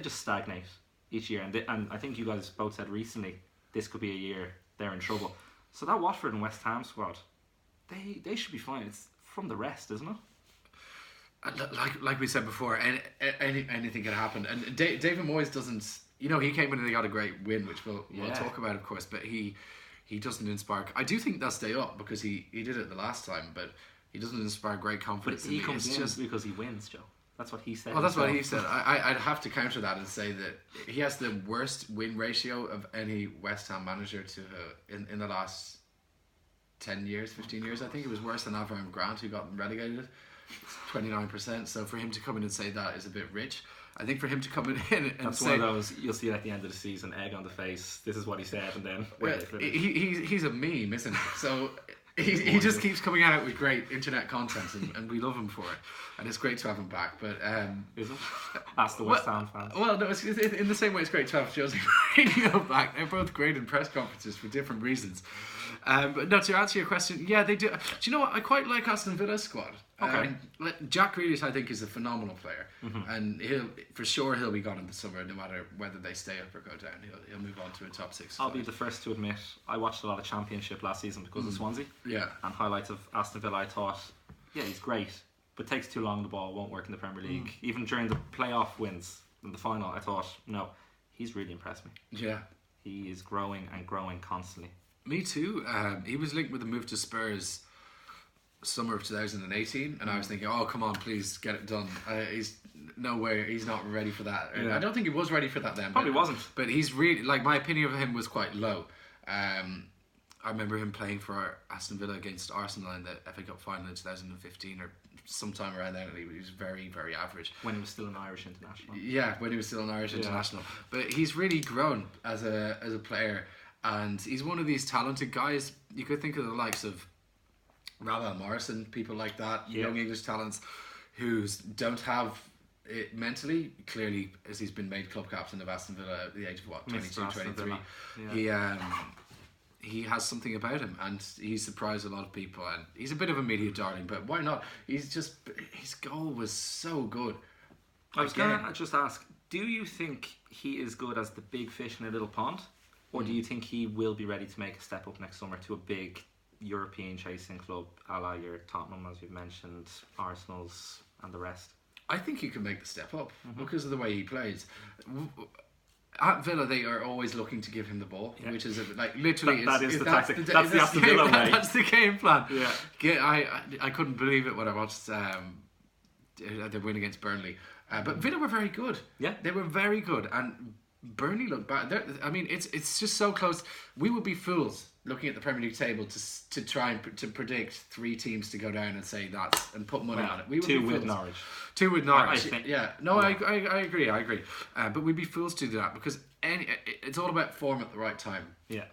just stagnate each year, and I think you guys both said recently this could be a year they're in trouble. So that Watford and West Ham squad, they should be fine. It's from the rest, isn't it? Like we said before, anything can happen. And David Moyes doesn't. You know, he came in and they got a great win, which we'll talk about, of course. But he doesn't inspire. I do think they'll stay up because he did it the last time, but he doesn't inspire great confidence. But he comes in just because he wins, Joe. That's what he said. Well, that's what he said. I'd have to counter that and say that he has the worst win ratio of any West Ham manager to in the last 10 years, 15 years. I think it was worse than Avram Grant, who got relegated, 29%. So for him to come in and say that is a bit rich. I think for him to come in and that's say... one of those, you'll see it at the end of the season, egg on the face, this is what he said, and then... He's a meme, isn't he? So... He just keeps coming out with great internet content, and we love him for it, and it's great to have him back. But is it? That's the West Ham fans. Well, no, it's in the same way it's great to have Jose Mourinho back. They're both great in press conferences for different reasons. But no, to answer your question, yeah, they do. Do you know what? I quite like Aston Villa's squad. Okay. Jack Grealish, I think, is a phenomenal player, and he'll be gone in the summer, no matter whether they stay up or go down. He'll move on to a top 6. I'll be the first to admit I watched a lot of Championship last season because of Swansea. Yeah. And highlights of Aston Villa. I thought, yeah, he's great, but takes too long. The ball won't work in the Premier League. Even during the playoff wins in the final, I thought, no, he's really impressed me. Yeah. He is growing and growing constantly. Me too. He was linked with a move to Spurs summer of 2018, and I was thinking, oh, come on, please get it done. He's no way, he's not ready for that. Yeah. I don't think he was ready for that then. Probably wasn't. But he's really, like, my opinion of him was quite low. I remember him playing for Aston Villa against Arsenal in the FA Cup final in 2015 or sometime around then. He was very, very average. When he was still an Irish international. Yeah, when he was still an Irish international. But he's really grown as a player, and he's one of these talented guys. You could think of the likes of Ravel Morrison, people like that, young English talents who don't have it mentally. Clearly, as he's been made club captain of Aston Villa at the age of 22, 23, he has something about him, and he's surprised a lot of people, and he's a bit of a media darling, but why not? His goal was so good. I was going to just ask, do you think he is good as the big fish in a little pond, or do you think he will be ready to make a step up next summer to a big European chasing club, a la your Tottenham, as you've mentioned, Arsenal's and the rest? I think he can make the step up because of the way he plays. At Villa, they are always looking to give him the ball, which is like literally. That is the tactic. That's the Aston Villa way. That's the game plan. Yeah. I couldn't believe it when I watched the win against Burnley. But Villa were very good. Yeah, they were very good, and Burnley looked bad. I mean, it's just so close. We would be fools looking at the Premier League table to try and to predict 3 teams to go down and say that and put money on it. We would 2 be with fools. Norwich. 2 with Norwich. I think. Yeah. No, yeah. I agree. But we'd be fools to do that because it's all about form at the right time. Yeah.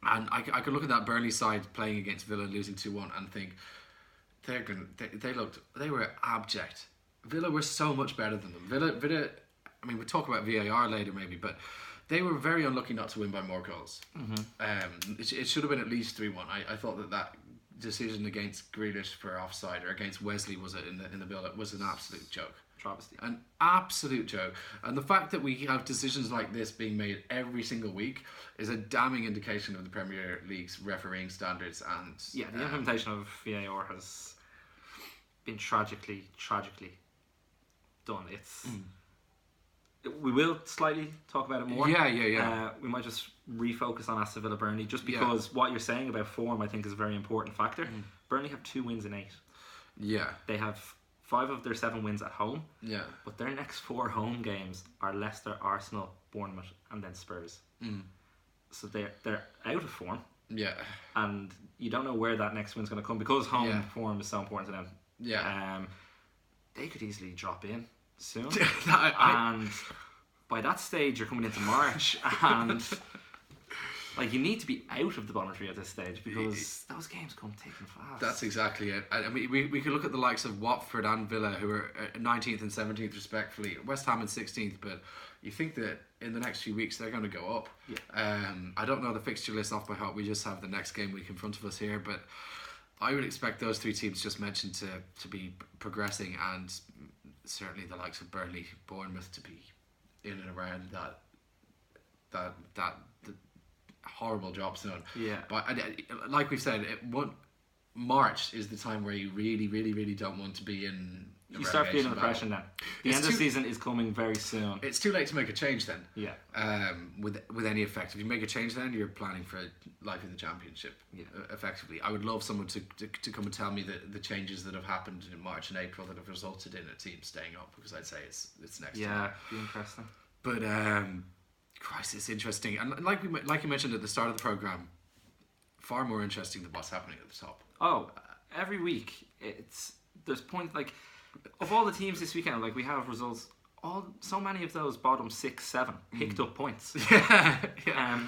And I could look at that Burnley side playing against Villa losing 2-1 and think they were abject. Villa were so much better than them. Villa. I mean, we'll talk about VAR later maybe, but they were very unlucky not to win by more goals. Mm-hmm. It should have been at least 3-1. I thought that decision against Grealish for offside or against Wesley was it in the build-up was an absolute joke. Travesty. An absolute joke. And the fact that we have decisions like this being made every single week is a damning indication of the Premier League's refereeing standards. And the implementation of VAR has been tragically done. It's we will slightly talk about it more. Yeah. We might just refocus on Aston Villa Burnley just because what you're saying about form I think is a very important factor. Burnley have 2 wins in 8. Yeah. They have 5 of their 7 wins at home. Yeah. But their next 4 home games are Leicester, Arsenal, Bournemouth and then Spurs. So they're out of form. Yeah. And you don't know where that next win's going to come because home form is so important to them. Yeah. They could easily drop in soon. And by that stage you're coming into March and like you need to be out of the bottom 3 at this stage because those games come thick and fast. That's exactly it. I mean, we could look at the likes of Watford and Villa who are 19th and 17th respectively, West Ham in 16th, but you think that in the next few weeks they're going to go up. I don't know the fixture list off by heart. We just have the next game week in front of us here, but I would expect those 3 teams just mentioned to be progressing, and certainly the likes of Burnley, Bournemouth to be in and around that horrible drop zone. Yeah. But like we've said, March is the time where you really, really, really don't want to be in. You start feeling the pressure then. The end of the season is coming very soon. It's too late to make a change then. Yeah. With any effect, if you make a change then, you're planning for life in the Championship. Yeah. Effectively, I would love someone to come and tell me the changes that have happened in March and April that have resulted in a team staying up, because I'd say it's next. Yeah, be interesting. But Christ, it's interesting, and like you mentioned at the start of the program, far more interesting than what's happening at the top. Oh, every week there's point like. Of all the teams this weekend, like we have results, so many of those bottom 6, 7 picked up points. Yeah.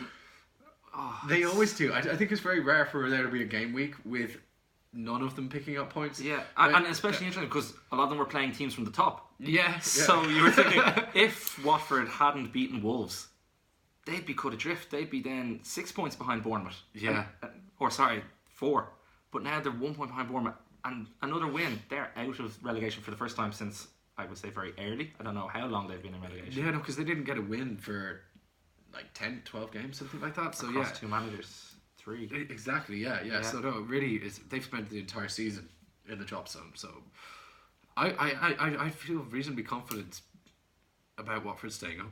They always do. I think it's very rare for there to be a game week with none of them picking up points. Yeah, and especially interesting because a lot of them were playing teams from the top. Yeah. So you were thinking, if Watford hadn't beaten Wolves, they'd be cut adrift. They'd be then 6 points behind Bournemouth. Yeah. 4. But now they're 1 point behind Bournemouth. And another win, they're out of relegation for the first time since, I would say, very early. I don't know how long they've been in relegation. Yeah, no, because they didn't get a win for like 10, 12 games, something like that. So across 2 managers, 3. Exactly, yeah. So no, really, they've spent the entire season in the drop zone. So I feel reasonably confident about Watford staying up.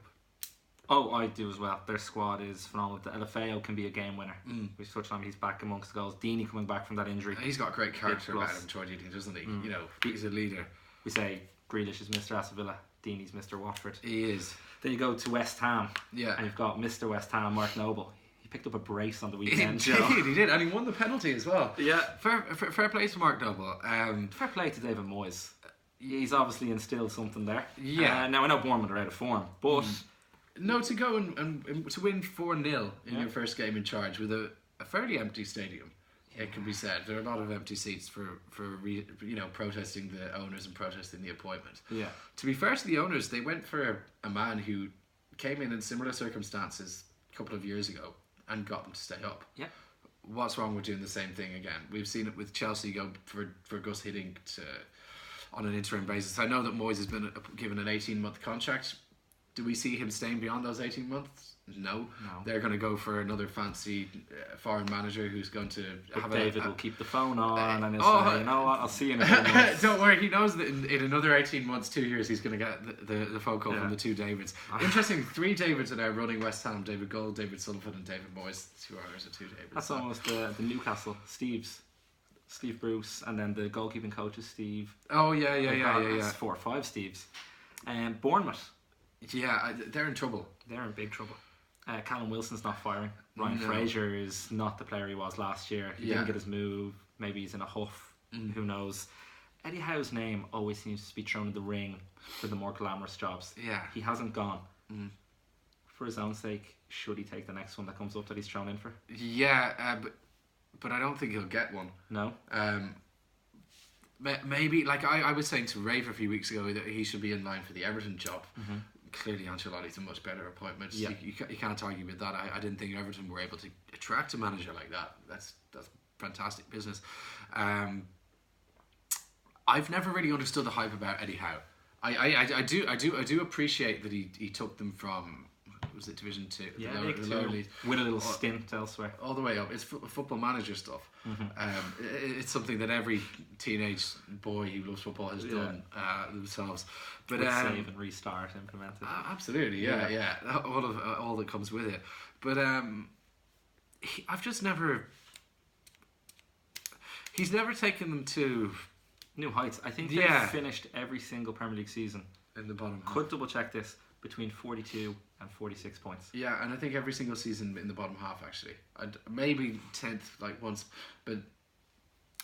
Oh, I do as well. Their squad is phenomenal. The LFAO can be a game winner. We touched on him. He's back amongst the goals. Deeney coming back from that injury. He's got a great character about him, Troy Deeney, doesn't he? You know, he's a leader. We say Grealish is Mr. Aston Villa. Deeney's Mr. Watford. He is. Then you go to West Ham. Yeah. And you've got Mr. West Ham, Mark Noble. He picked up a brace on the weekend. He did. And he won the penalty as well. Yeah. Fair play to Mark Noble. Fair play to David Moyes. He's obviously instilled something there. Yeah. Now I know Bournemouth are out of form, but... No, to go and to win 4-0 in your first game in charge with a fairly empty stadium, it can be said. There are a lot of empty seats for protesting the owners and protesting the appointment. Yeah. To be fair to the owners, they went for a man who came in similar circumstances a couple of years ago and got them to stay up. Yeah. What's wrong with doing the same thing again? We've seen it with Chelsea go for Gus Hiddink on an interim basis. I know that Moyes has been given an 18-month contract. Do we see him staying beyond those 18 months? No. They're going to go for another fancy foreign manager who's going to have David will keep the phone on and he'll say, you know what, I'll see you in a few months. Don't worry, he knows that in another 18 months, 2 years, he's going to get the phone call from the two Davids. Interesting, 3 Davids are now running West Ham: David Gold, David Sullivan, and David Moyes. 2 others are 2 Davids. That's almost the Newcastle Steve Bruce, and then the goalkeeping coach is Steve. Oh yeah. That's 4 or 5 Steves. Bournemouth. Yeah, they're in trouble. They're in big trouble. Callum Wilson's not firing. Ryan Fraser is not the player he was last year. He didn't get his move. Maybe he's in a huff. Who knows? Eddie Howe's name always seems to be thrown in the ring for the more glamorous jobs. Yeah. He hasn't gone. For his own sake, should he take the next one that comes up that he's thrown in for? Yeah, but I don't think he'll get one. No. Maybe, like I was saying to Rafe a few weeks ago, that he should be in line for the Everton job. Clearly Ancelotti's a much better appointment. Yeah. You can't argue with that. I didn't think Everton were able to attract a manager like that. That's fantastic business. I've never really understood the hype about Eddie Howe. I do appreciate that he took them from, was it Division 2? Yeah, the lower league, with a little stint elsewhere. all the way up. It's football manager stuff. It's something that every teenage boy who loves football has done themselves. But save and restart implemented. Absolutely, yeah. All that comes with it. But I've just never. He's never taken them to new heights. I think they've finished every single Premier League season in the bottom. Could double check this, between 42 and 46 points. Yeah, and I think every single season in the bottom half, actually. Maybe 10th, like once. But,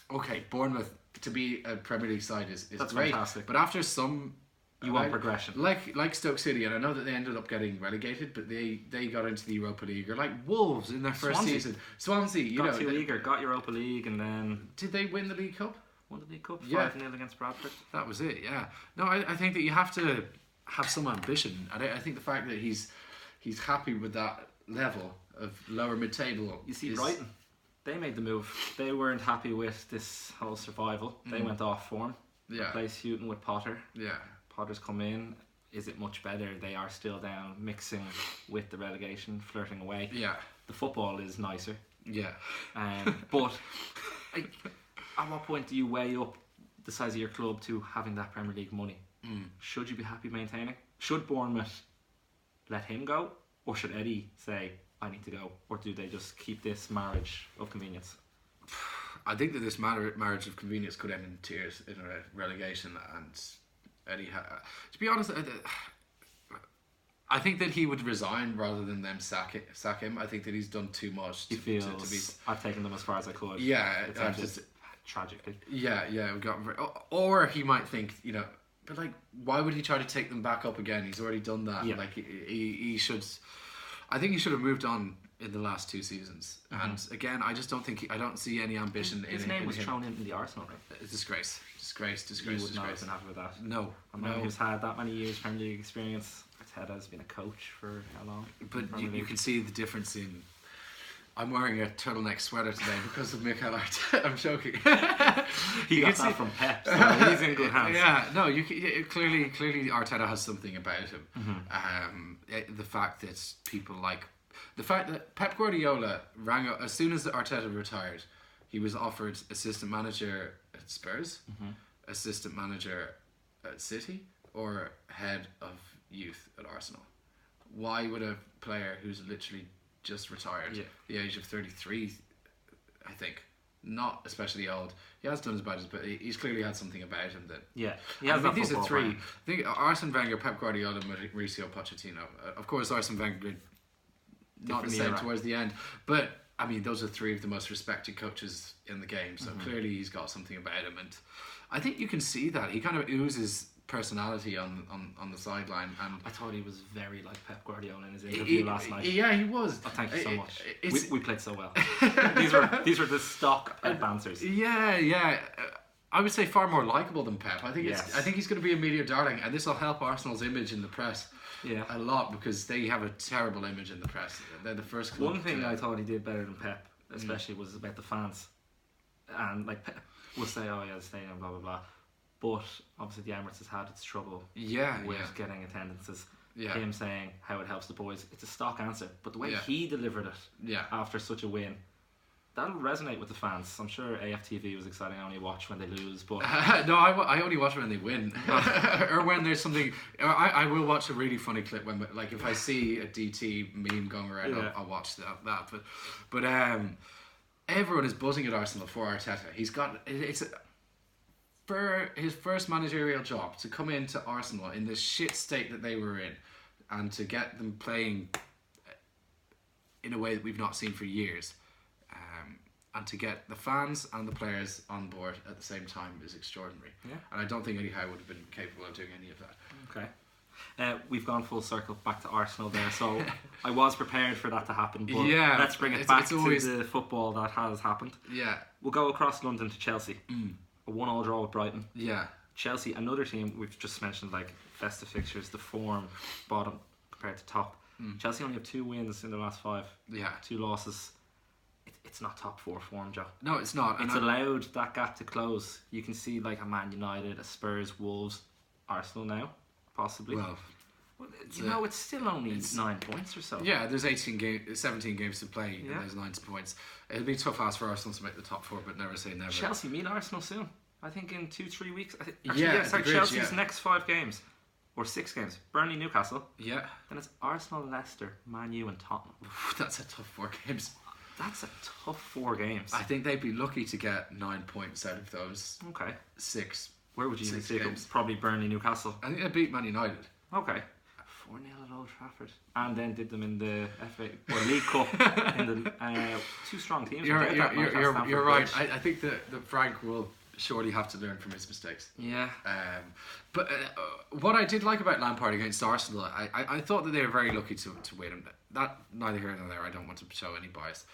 okay, Bournemouth, to be a Premier League side is That's great. Fantastic. But after some... You want progression. Like Stoke City, and I know that they ended up getting relegated, but they got into the Europa League. Or like Wolves in their first season. Swansea, got Europa League, and then... Did they win the League Cup? Won the League Cup, 5-0 against Bradford. That was it, yeah. No, I think that you have to have some ambition. I think the fact that he's happy with that level of lower mid-table... You see, Brighton, they made the move. They weren't happy with this whole survival. They went off form. Yeah. Replaced Houghton with Potter. Yeah. Potter's come in. Is it much better? They are still down, mixing with the relegation, flirting away. Yeah. The football is nicer. Yeah. But at what point do you weigh up the size of your club to having that Premier League money? Should you be happy maintaining? Should Bournemouth let him go? Or should Eddie say, I need to go? Or do they just keep this marriage of convenience? I think that this marriage of convenience could end in tears in a relegation, and Eddie, to be honest, I think that he would resign rather than them sack him. I think that he's done too much. He feels to be, I've taken them as far as I could. Yeah, just tragically. Yeah, or he might think, but like, why would he try to take them back up again? He's already done that. Yeah. Like he should. I think he should have moved on in the last 2 seasons. And again, I just don't see any ambition in him. His name was thrown into the Arsenal ring. It's disgrace. You would not have been happy with that. No. A man who's had that many years Premier League experience. Arteta has been a coach for how long? But you can see the difference in... I'm wearing a turtleneck sweater today because of Mikel Arteta. I'm joking. He got that from Pep, so he's in good hands. Yeah, no, clearly Arteta has something about him. The fact that people like... The fact that Pep Guardiola rang up... As soon as Arteta retired, he was offered assistant manager at Spurs, assistant manager at City, or head of youth at Arsenal. Why would a player who's literally just retired, the age of 33, I think, not especially old, he has done his badges, but he's clearly had something about him that... Yeah, he has that these are three. Brand. I think Arsene Wenger, Pep Guardiola, Mauricio Pochettino. Of course, Arsene Wenger not the same towards the end, but I mean, those are 3 of the most respected coaches in the game, so clearly he's got something about him, and I think you can see that he kind of oozes personality on the sideline. And I thought he was very like Pep Guardiola in his interview last night. Yeah, he was. Oh, thank you so much. We played so well. these were the stock Pep answers. Yeah. I would say far more likable than Pep. I think he's going to be a media darling, and this will help Arsenal's image in the press a lot, because they have a terrible image in the press. They're the first club. One thing I thought he did better than Pep, especially, was about the fans. And like Pep will say, "Oh yeah, the stadium, blah blah blah," but obviously the Emirates has had its trouble with getting attendances. him saying how it helps the boys. It's a stock answer, but the way he delivered it after such a win, that'll resonate with the fans. I'm sure AFTV was exciting. I only watch when they lose, but no, I only watch when they win, or when there's something. I will watch a really funny clip when, like, if I see a DT meme going around, I'll watch that. But everyone is buzzing at Arsenal for Arteta. He's got for his first managerial job to come into Arsenal in the shit state that they were in, and to get them playing in a way that we've not seen for years. And to get the fans and the players on board at the same time is extraordinary. Yeah. And I don't think Eddie Howe would have been capable of doing any of that. Okay. We've gone full circle back to Arsenal there, so I was prepared for that to happen, but let's bring it back to the football that has happened. Yeah. We'll go across London to Chelsea. A 1-1 draw with Brighton. Yeah. Chelsea, another team we've just mentioned, like festive fixtures, the form, bottom compared to top. Chelsea only have 2 wins in the last 5. Yeah. 2 losses. It's not top 4 form, Joe. No, it's not. It's allowed that gap to close. You can see like a Man United, a Spurs, Wolves, Arsenal now, possibly. Well, it's still only 9 points or so. Yeah, there's 17 games to play, and there's 9 points. It'll be a tough ask for Arsenal to make the top 4, but never say never. Chelsea meet Arsenal soon. I think in 2-3 weeks. Chelsea's next 5 games. Or 6 games. Burnley, Newcastle. Yeah. Then it's Arsenal, Leicester, Man U and Tottenham. That's a tough 4 games. That's a tough 4 games. I think they'd be lucky to get 9 points out of those 6. Where would you even see it? Probably Burnley, Newcastle. I think they beat Man United. Okay. 4-0 at Old Trafford. And then did them in the FA or League Cup. In the 2 strong teams. You're right. I think that Frank will surely have to learn from his mistakes. Yeah. But what I did like about Lampard against Arsenal, I thought that they were very lucky to win. That neither here nor there. I don't want to show any bias,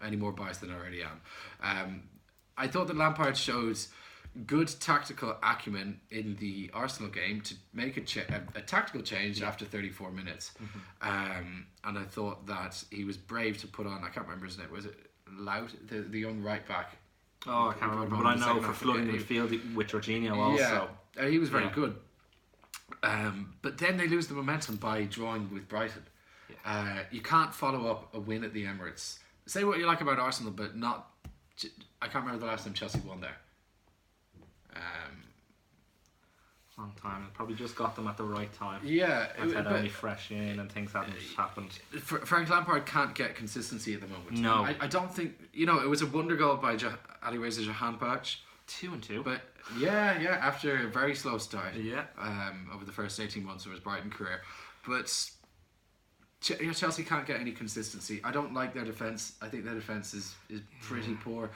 any more bias than I already am. I thought that Lampard showed good tactical acumen in the Arsenal game to make a tactical change after 34 minutes. And I thought that he was brave to put on, I can't remember his name, was it Lout, the young right back? Oh, I can't remember, but I know for flooding the midfield with Jorginho also. Yeah, he was very good. But then they lose the momentum by drawing with Brighton. You can't follow up a win at the Emirates. Say what you like about Arsenal, but not... I can't remember the last time Chelsea won there. Long time. It probably just got them at the right time. Yeah. And had only fresh in and things hadn't happened. Frank Lampard can't get consistency at the moment. No. I don't think... it was a wonder goal by Aliweza Jahanbakhsh. 2-2. But yeah, after a very slow start. Yeah. Over the first 18 months of his Brighton career. But Chelsea can't get any consistency. I don't like their defence. I think their defence is pretty poor.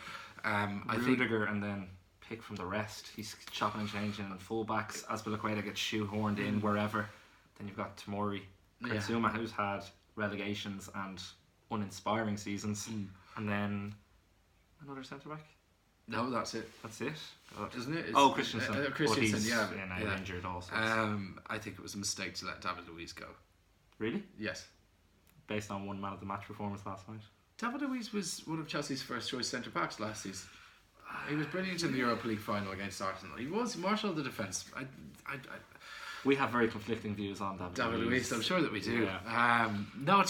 Rudiger and then pick from the rest. He's chopping and changing, and fullbacks. Azpilicueta gets shoehorned in wherever. Then you've got Tomori, Kurtzuma, who's had relegations and uninspiring seasons, and then another centre back. No, that's it. That's it, isn't it? Christensen. Christensen, he's yeah, injured also. I think it was a mistake to let David Luiz go. Really? Yes. Based on one man of the match performance last night. David Luiz was one of Chelsea's first choice centre backs last season. He was brilliant in the Europa League final against Arsenal. He marshalled the defence. We have very conflicting views on David Luiz. I'm sure that we do. Yeah. No,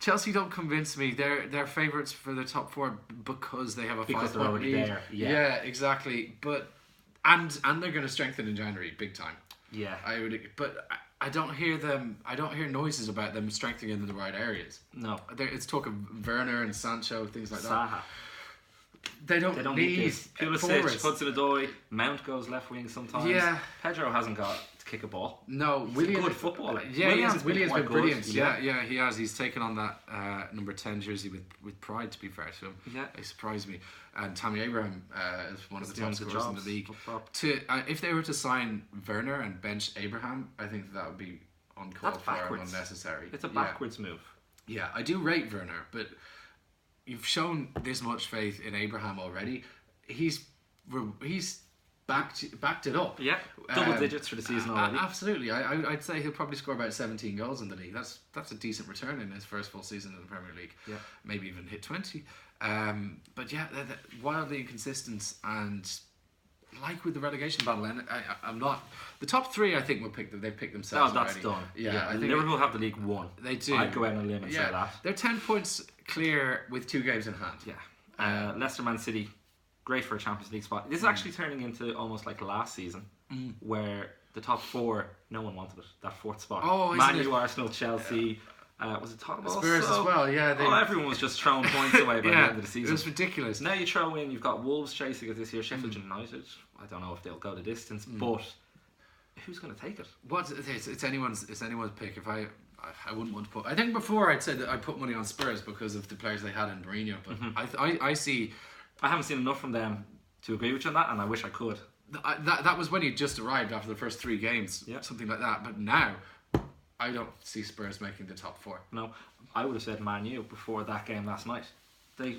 Chelsea don't convince me. They're favourites for the top 4 because they have a 5-point lead. There. Yeah, exactly. But and they're going to strengthen in January, big time. Yeah. I don't hear them. I don't hear noises about them strengthening in the right areas. No. It's talk of Werner and Sancho, things like Zaha. that. They don't need this. Pulisic, Hudson-Odoi, Mount goes left wing sometimes. Yeah. Pedro hasn't got to kick a ball. No, Williams, a good footballer. Yeah, Williams been brilliant. Good. Yeah, he has. He's taken on that number 10 jersey with pride, to be fair to him. Yeah. He surprised me. And Tammy Abraham is one of the top scorers in the league. If they were to sign Werner and bench Abraham, I think that would be uncalled for and unnecessary. It's a backwards move. Yeah, I do rate Werner, but you've shown this much faith in Abraham already. He's backed it up. Yeah, double digits for the season already. Absolutely. I'd say he'll probably score about 17 goals in the league. That's a decent return in his first full season in the Premier League. Yeah, maybe even hit 20. But yeah, they're wildly inconsistent, and like with the relegation battle, and I'm not. The top three, I think, will pick them. They pick themselves. No, that's already. done. Yeah, I think Liverpool have the league won. They do. I'd go out on a limb and say that. They're 10 points clear with 2 games in hand. Yeah. Leicester, Man City, great for a Champions League spot. This is actually turning into almost like last season, where the top 4, no one wanted it. That 4th spot. Oh, Man U, Arsenal, Chelsea. Was it Tottenham? Spurs as well, yeah. Everyone was just throwing points away by the end of the season. It was ridiculous. Now you throw in, you've got Wolves chasing it this year, Sheffield United. I don't know if they'll go the distance, but who's going to take it? It's anyone's pick. If I wouldn't want to put. I think before I'd said that I'd put money on Spurs because of the players they had in Mourinho, but I see. I haven't seen enough from them to agree with you on that, and I wish I could. That was when he just arrived after the first 3 games, something like that. But now, I don't see Spurs making the top 4. No, I would have said Man U before that game last night. The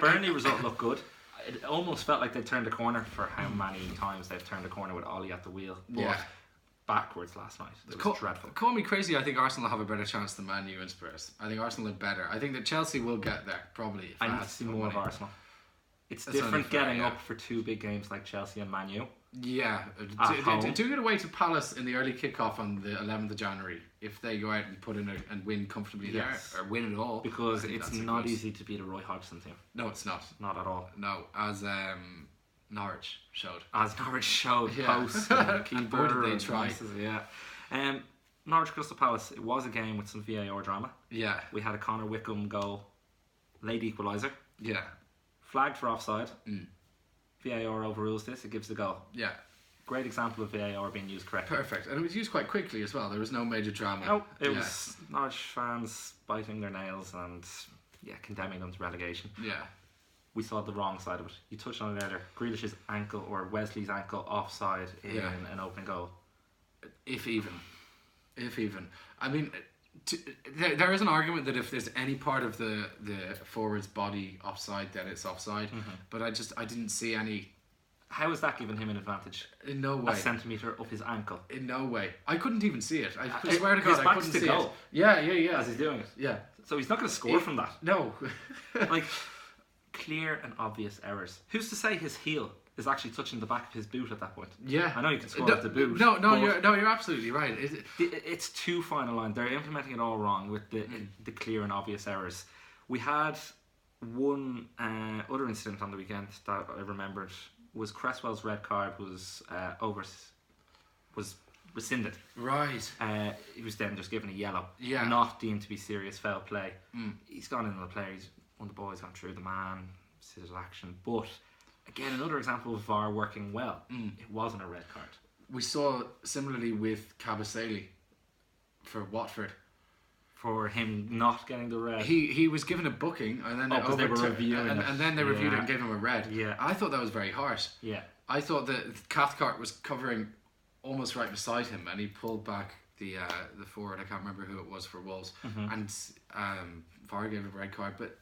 Burnley result looked good. It almost felt like they turned a corner for how many times they've turned a corner with Ollie at the wheel. But backwards last night. It was dreadful. Call me crazy, I think Arsenal have a better chance than Man U and Spurs. I think Arsenal are better. I think that Chelsea will get there, probably. I need to see more of Arsenal. It's different getting up for 2 big games like Chelsea and Man U. Yeah. Do get away to Palace in the early kickoff on the 11th of January if they go out and put in and win comfortably there, or win it all. Because it's not easy to beat a Roy Hodgson team. No, it's not. Not at all. No, as Norwich showed. Post. Boy, did they try. Norwich Crystal Palace, it was a game with some VAR drama. Yeah. We had a Connor Wickham goal, late equaliser. Yeah. Flagged for offside. VAR overrules this, it gives the goal. Yeah. Great example of VAR being used correctly. Perfect. And it was used quite quickly as well. There was no major drama. No, it was Norwich fans biting their nails and condemning them to relegation. Yeah. We saw the wrong side of it. You touched on it earlier. Grealish's ankle or Wesley's ankle offside in an open goal. If even. I mean, there is an argument that if there's any part of the forward's body offside, then it's offside. But I didn't see any. How is that giving him an advantage? In no way. A centimetre up his ankle. In no way. I couldn't even see it. I swear to God, I couldn't see goal. it. Yeah. As he's doing it. Yeah. So he's not going to score from that. No. Like, clear and obvious errors. Who's to say his heel is actually touching the back of his boot at that point? Yeah. I know you can score at the boot. You're absolutely right. It's too fine a line. They're implementing it all wrong with the clear and obvious errors. We had one other incident on the weekend that I remembered was Cresswell's red card was rescinded. Right. He was then just given a yellow. Yeah. Not deemed to be serious foul play. He's gone into the player. One of the boys gone through the man, scissors action. But again, another example of VAR working well. It wasn't a red card. We saw similarly with Kabasele for Watford. For him not getting the red. He was given a booking and then they were reviewing it. And then they reviewed it and gave him a red. Yeah. I thought that was very harsh. Yeah. I thought that Cathcart was covering almost right beside him and he pulled back the forward. I can't remember who it was for Wolves. And VAR gave him a red card. But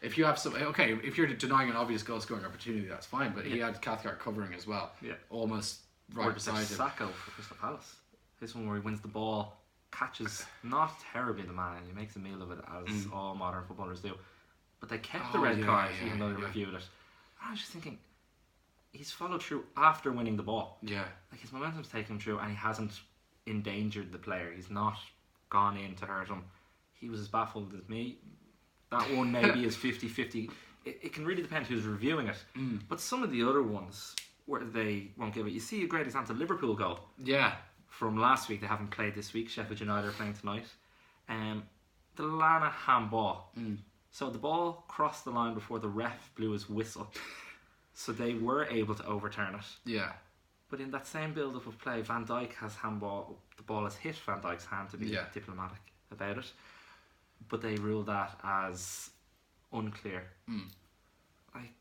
if you have if you're denying an obvious goal scoring opportunity, that's fine. But he had Cathcart covering as well. Yeah. Almost right beside him. Sacco for Crystal Palace. This one where he wins the ball, catches not terribly the man, and he makes a meal of it as all modern footballers do. But they kept the red card even though they reviewed it. And I was just thinking, he's followed through after winning the ball. Yeah. Like his momentum's taken him through and he hasn't endangered the player. He's not gone in to hurt him. He was as baffled as me. That one maybe is 50-50. It can really depend who's reviewing it. But some of the other ones where they won't give it. You see a great example, Liverpool goal. Yeah. From last week, they haven't played this week. Sheffield United are playing tonight. The Lana handball. So the ball crossed the line before the ref blew his whistle. So they were able to overturn it. Yeah. But in that same build-up of play, Van Dijk has handball. The ball has hit Van Dijk's hand, to be diplomatic about it. But they ruled that as unclear. Like,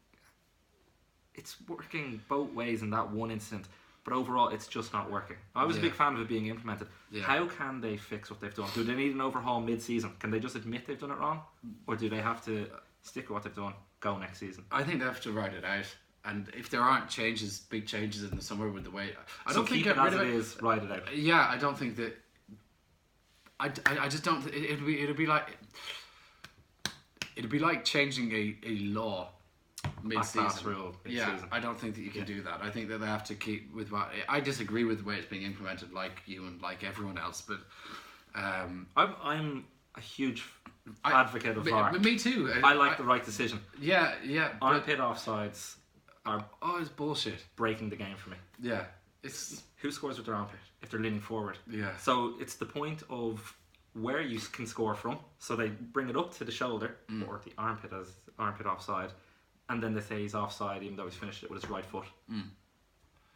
it's working both ways in that one incident, but overall it's just not working. I was a big fan of it being implemented. How can they fix what they've done? Do they need an overhaul mid-season? Can they just admit they've done it wrong? Or do they have to stick with what they've done, go next season? I think they have to write it out. And if there aren't big changes in the summer with the way... I don't think keep it as it is, write it out. Yeah, I don't think that... I just don't... It'd be like changing a law mid-season. Back-pass rule mid-season. I don't think that you can do that. I think that they have to keep with what... I disagree with the way it's being implemented, like you and like everyone else, but... I'm a huge advocate of VAR. Me too. I like the right decision. Yeah. Armpit offsides are it's bullshit. breaking the game for me. Yeah. It's... Who scores with their armpit if they're leaning forward? Yeah. So it's the point of where you can score from. So they bring it up to the shoulder or the armpit as armpit offside, and then they say he's offside even though he's finished it with his right foot.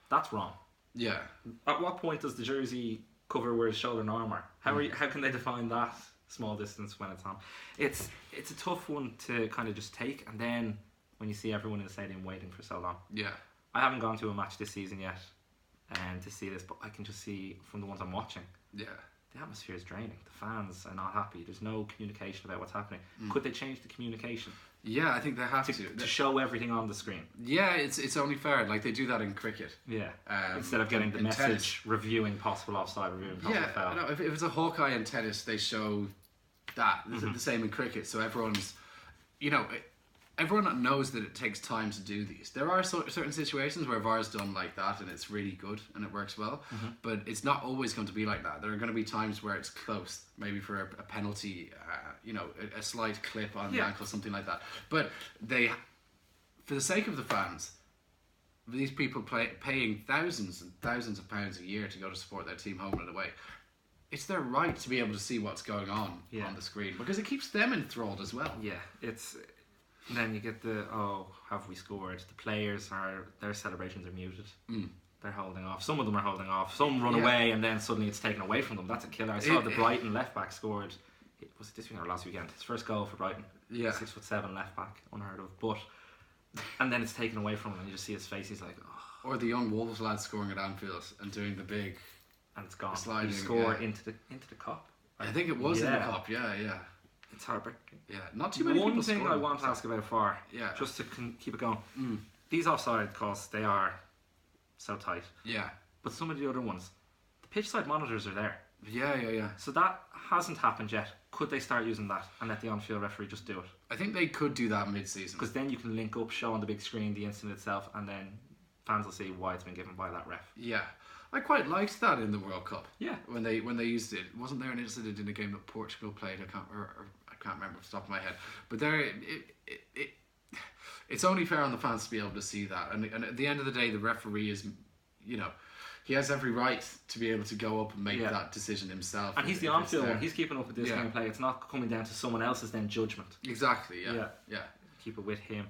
That's wrong. Yeah. At what point does the jersey cover where his shoulder and arm are? How can they define that small distance when it's on? It's a tough one to kind of just take, and then when you see everyone in the stadium waiting for so long. Yeah. I haven't gone to a match this season yet to see this, but I can just see from the ones I'm watching. Yeah. The atmosphere is draining. The fans are not happy. There's no communication about what's happening. Could they change the communication? Yeah, I think they have to show everything on the screen. Yeah, it's only fair. Like they do that in cricket. Yeah. Instead of getting the message tennis. Reviewing possible offside, reviewing possible foul. No, if it's a Hawkeye in tennis, they show that. The same in cricket. So everyone's, everyone knows that it takes time to do these. There are certain situations where VAR is done like that and it's really good and it works well, but it's not always going to be like that. There are going to be times where it's close, maybe for a penalty, a slight clip on the ankle, something like that. But they, for the sake of the fans, these people paying thousands and thousands of pounds a year to go to support their team home and away, it's their right to be able to see what's going on the screen, because it keeps them enthralled as well. Yeah, it's... Then you get have we scored? The players their celebrations are muted. They're holding off. Some of them are holding off. Some run away and then suddenly it's taken away from them. That's a killer. I saw the Brighton left back scored. Was it this weekend or last weekend? His first goal for Brighton. Yeah. 6'7" left back, unheard of. And then it's taken away from him and you just see his face. He's like, oh. Or the young Wolves lad scoring at Anfield and doing the big, and it's gone. Sliding, you score into the cup. I think it was in the cup. Yeah. It's heartbreaking. Yeah, not too many people. One thing I want to ask about VAR, just to keep it going. These offside calls, they are so tight. Yeah. But some of the other ones, the pitch side monitors are there. Yeah. So that hasn't happened yet. Could they start using that and let the on-field referee just do it? I think they could do that mid-season. Because then you can link up, show on the big screen the incident itself, and then fans will see why it's been given by that ref. Yeah. I quite liked that in the World Cup. Yeah. When they used it. Wasn't there an incident in a game that Portugal played? I can't remember off the top of my head. But it's only fair on the fans to be able to see that. And at the end of the day, the referee is, he has every right to be able to go up and make that decision himself. And he's the on-field one. He's keeping up with this gameplay. It's not coming down to someone else's then judgment. Exactly, yeah. Keep it with him.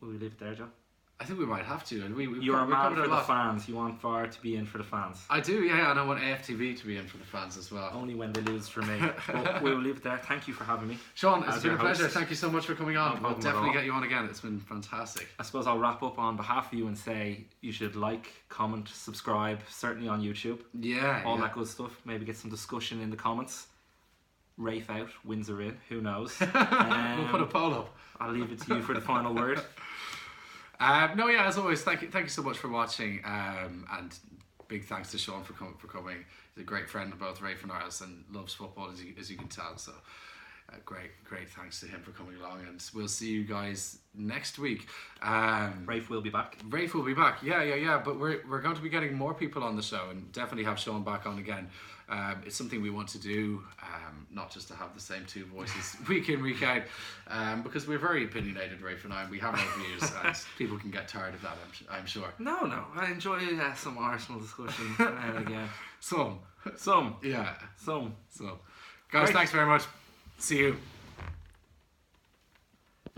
Will we leave it there, John? I think we might have to. And You're a man for the fans. You want VAR to be in for the fans. I do, yeah, and I want AFTV to be in for the fans as well. Only when they lose for me. But we'll leave it there. Thank you for having me. Sean, it's been a pleasure. Thank you so much for coming on. We'll definitely get you on again. It's been fantastic. I suppose I'll wrap up on behalf of you and say you should like, comment, subscribe, certainly on YouTube. Yeah. All that good stuff. Maybe get some discussion in the comments. Rafe out, wins are in. Who knows? We'll put a poll up. I'll leave it to you for the final word. As always, thank you so much for watching, and big thanks to Sean for coming. He's a great friend of both Rafe and ours and loves football, as you can tell. So great thanks to him for coming along, and we'll see you guys next week. Rafe will be back. Yeah. But we're going to be getting more people on the show, and definitely have Sean back on again. It's something we want to do, not just to have the same two voices week in, week out, because we're very opinionated, Rafe and I, and we have our views, and people can get tired of that, I'm sure. No, I enjoy some Arsenal discussion now and again. Some. Yeah. Some. Guys, thanks very much. See you.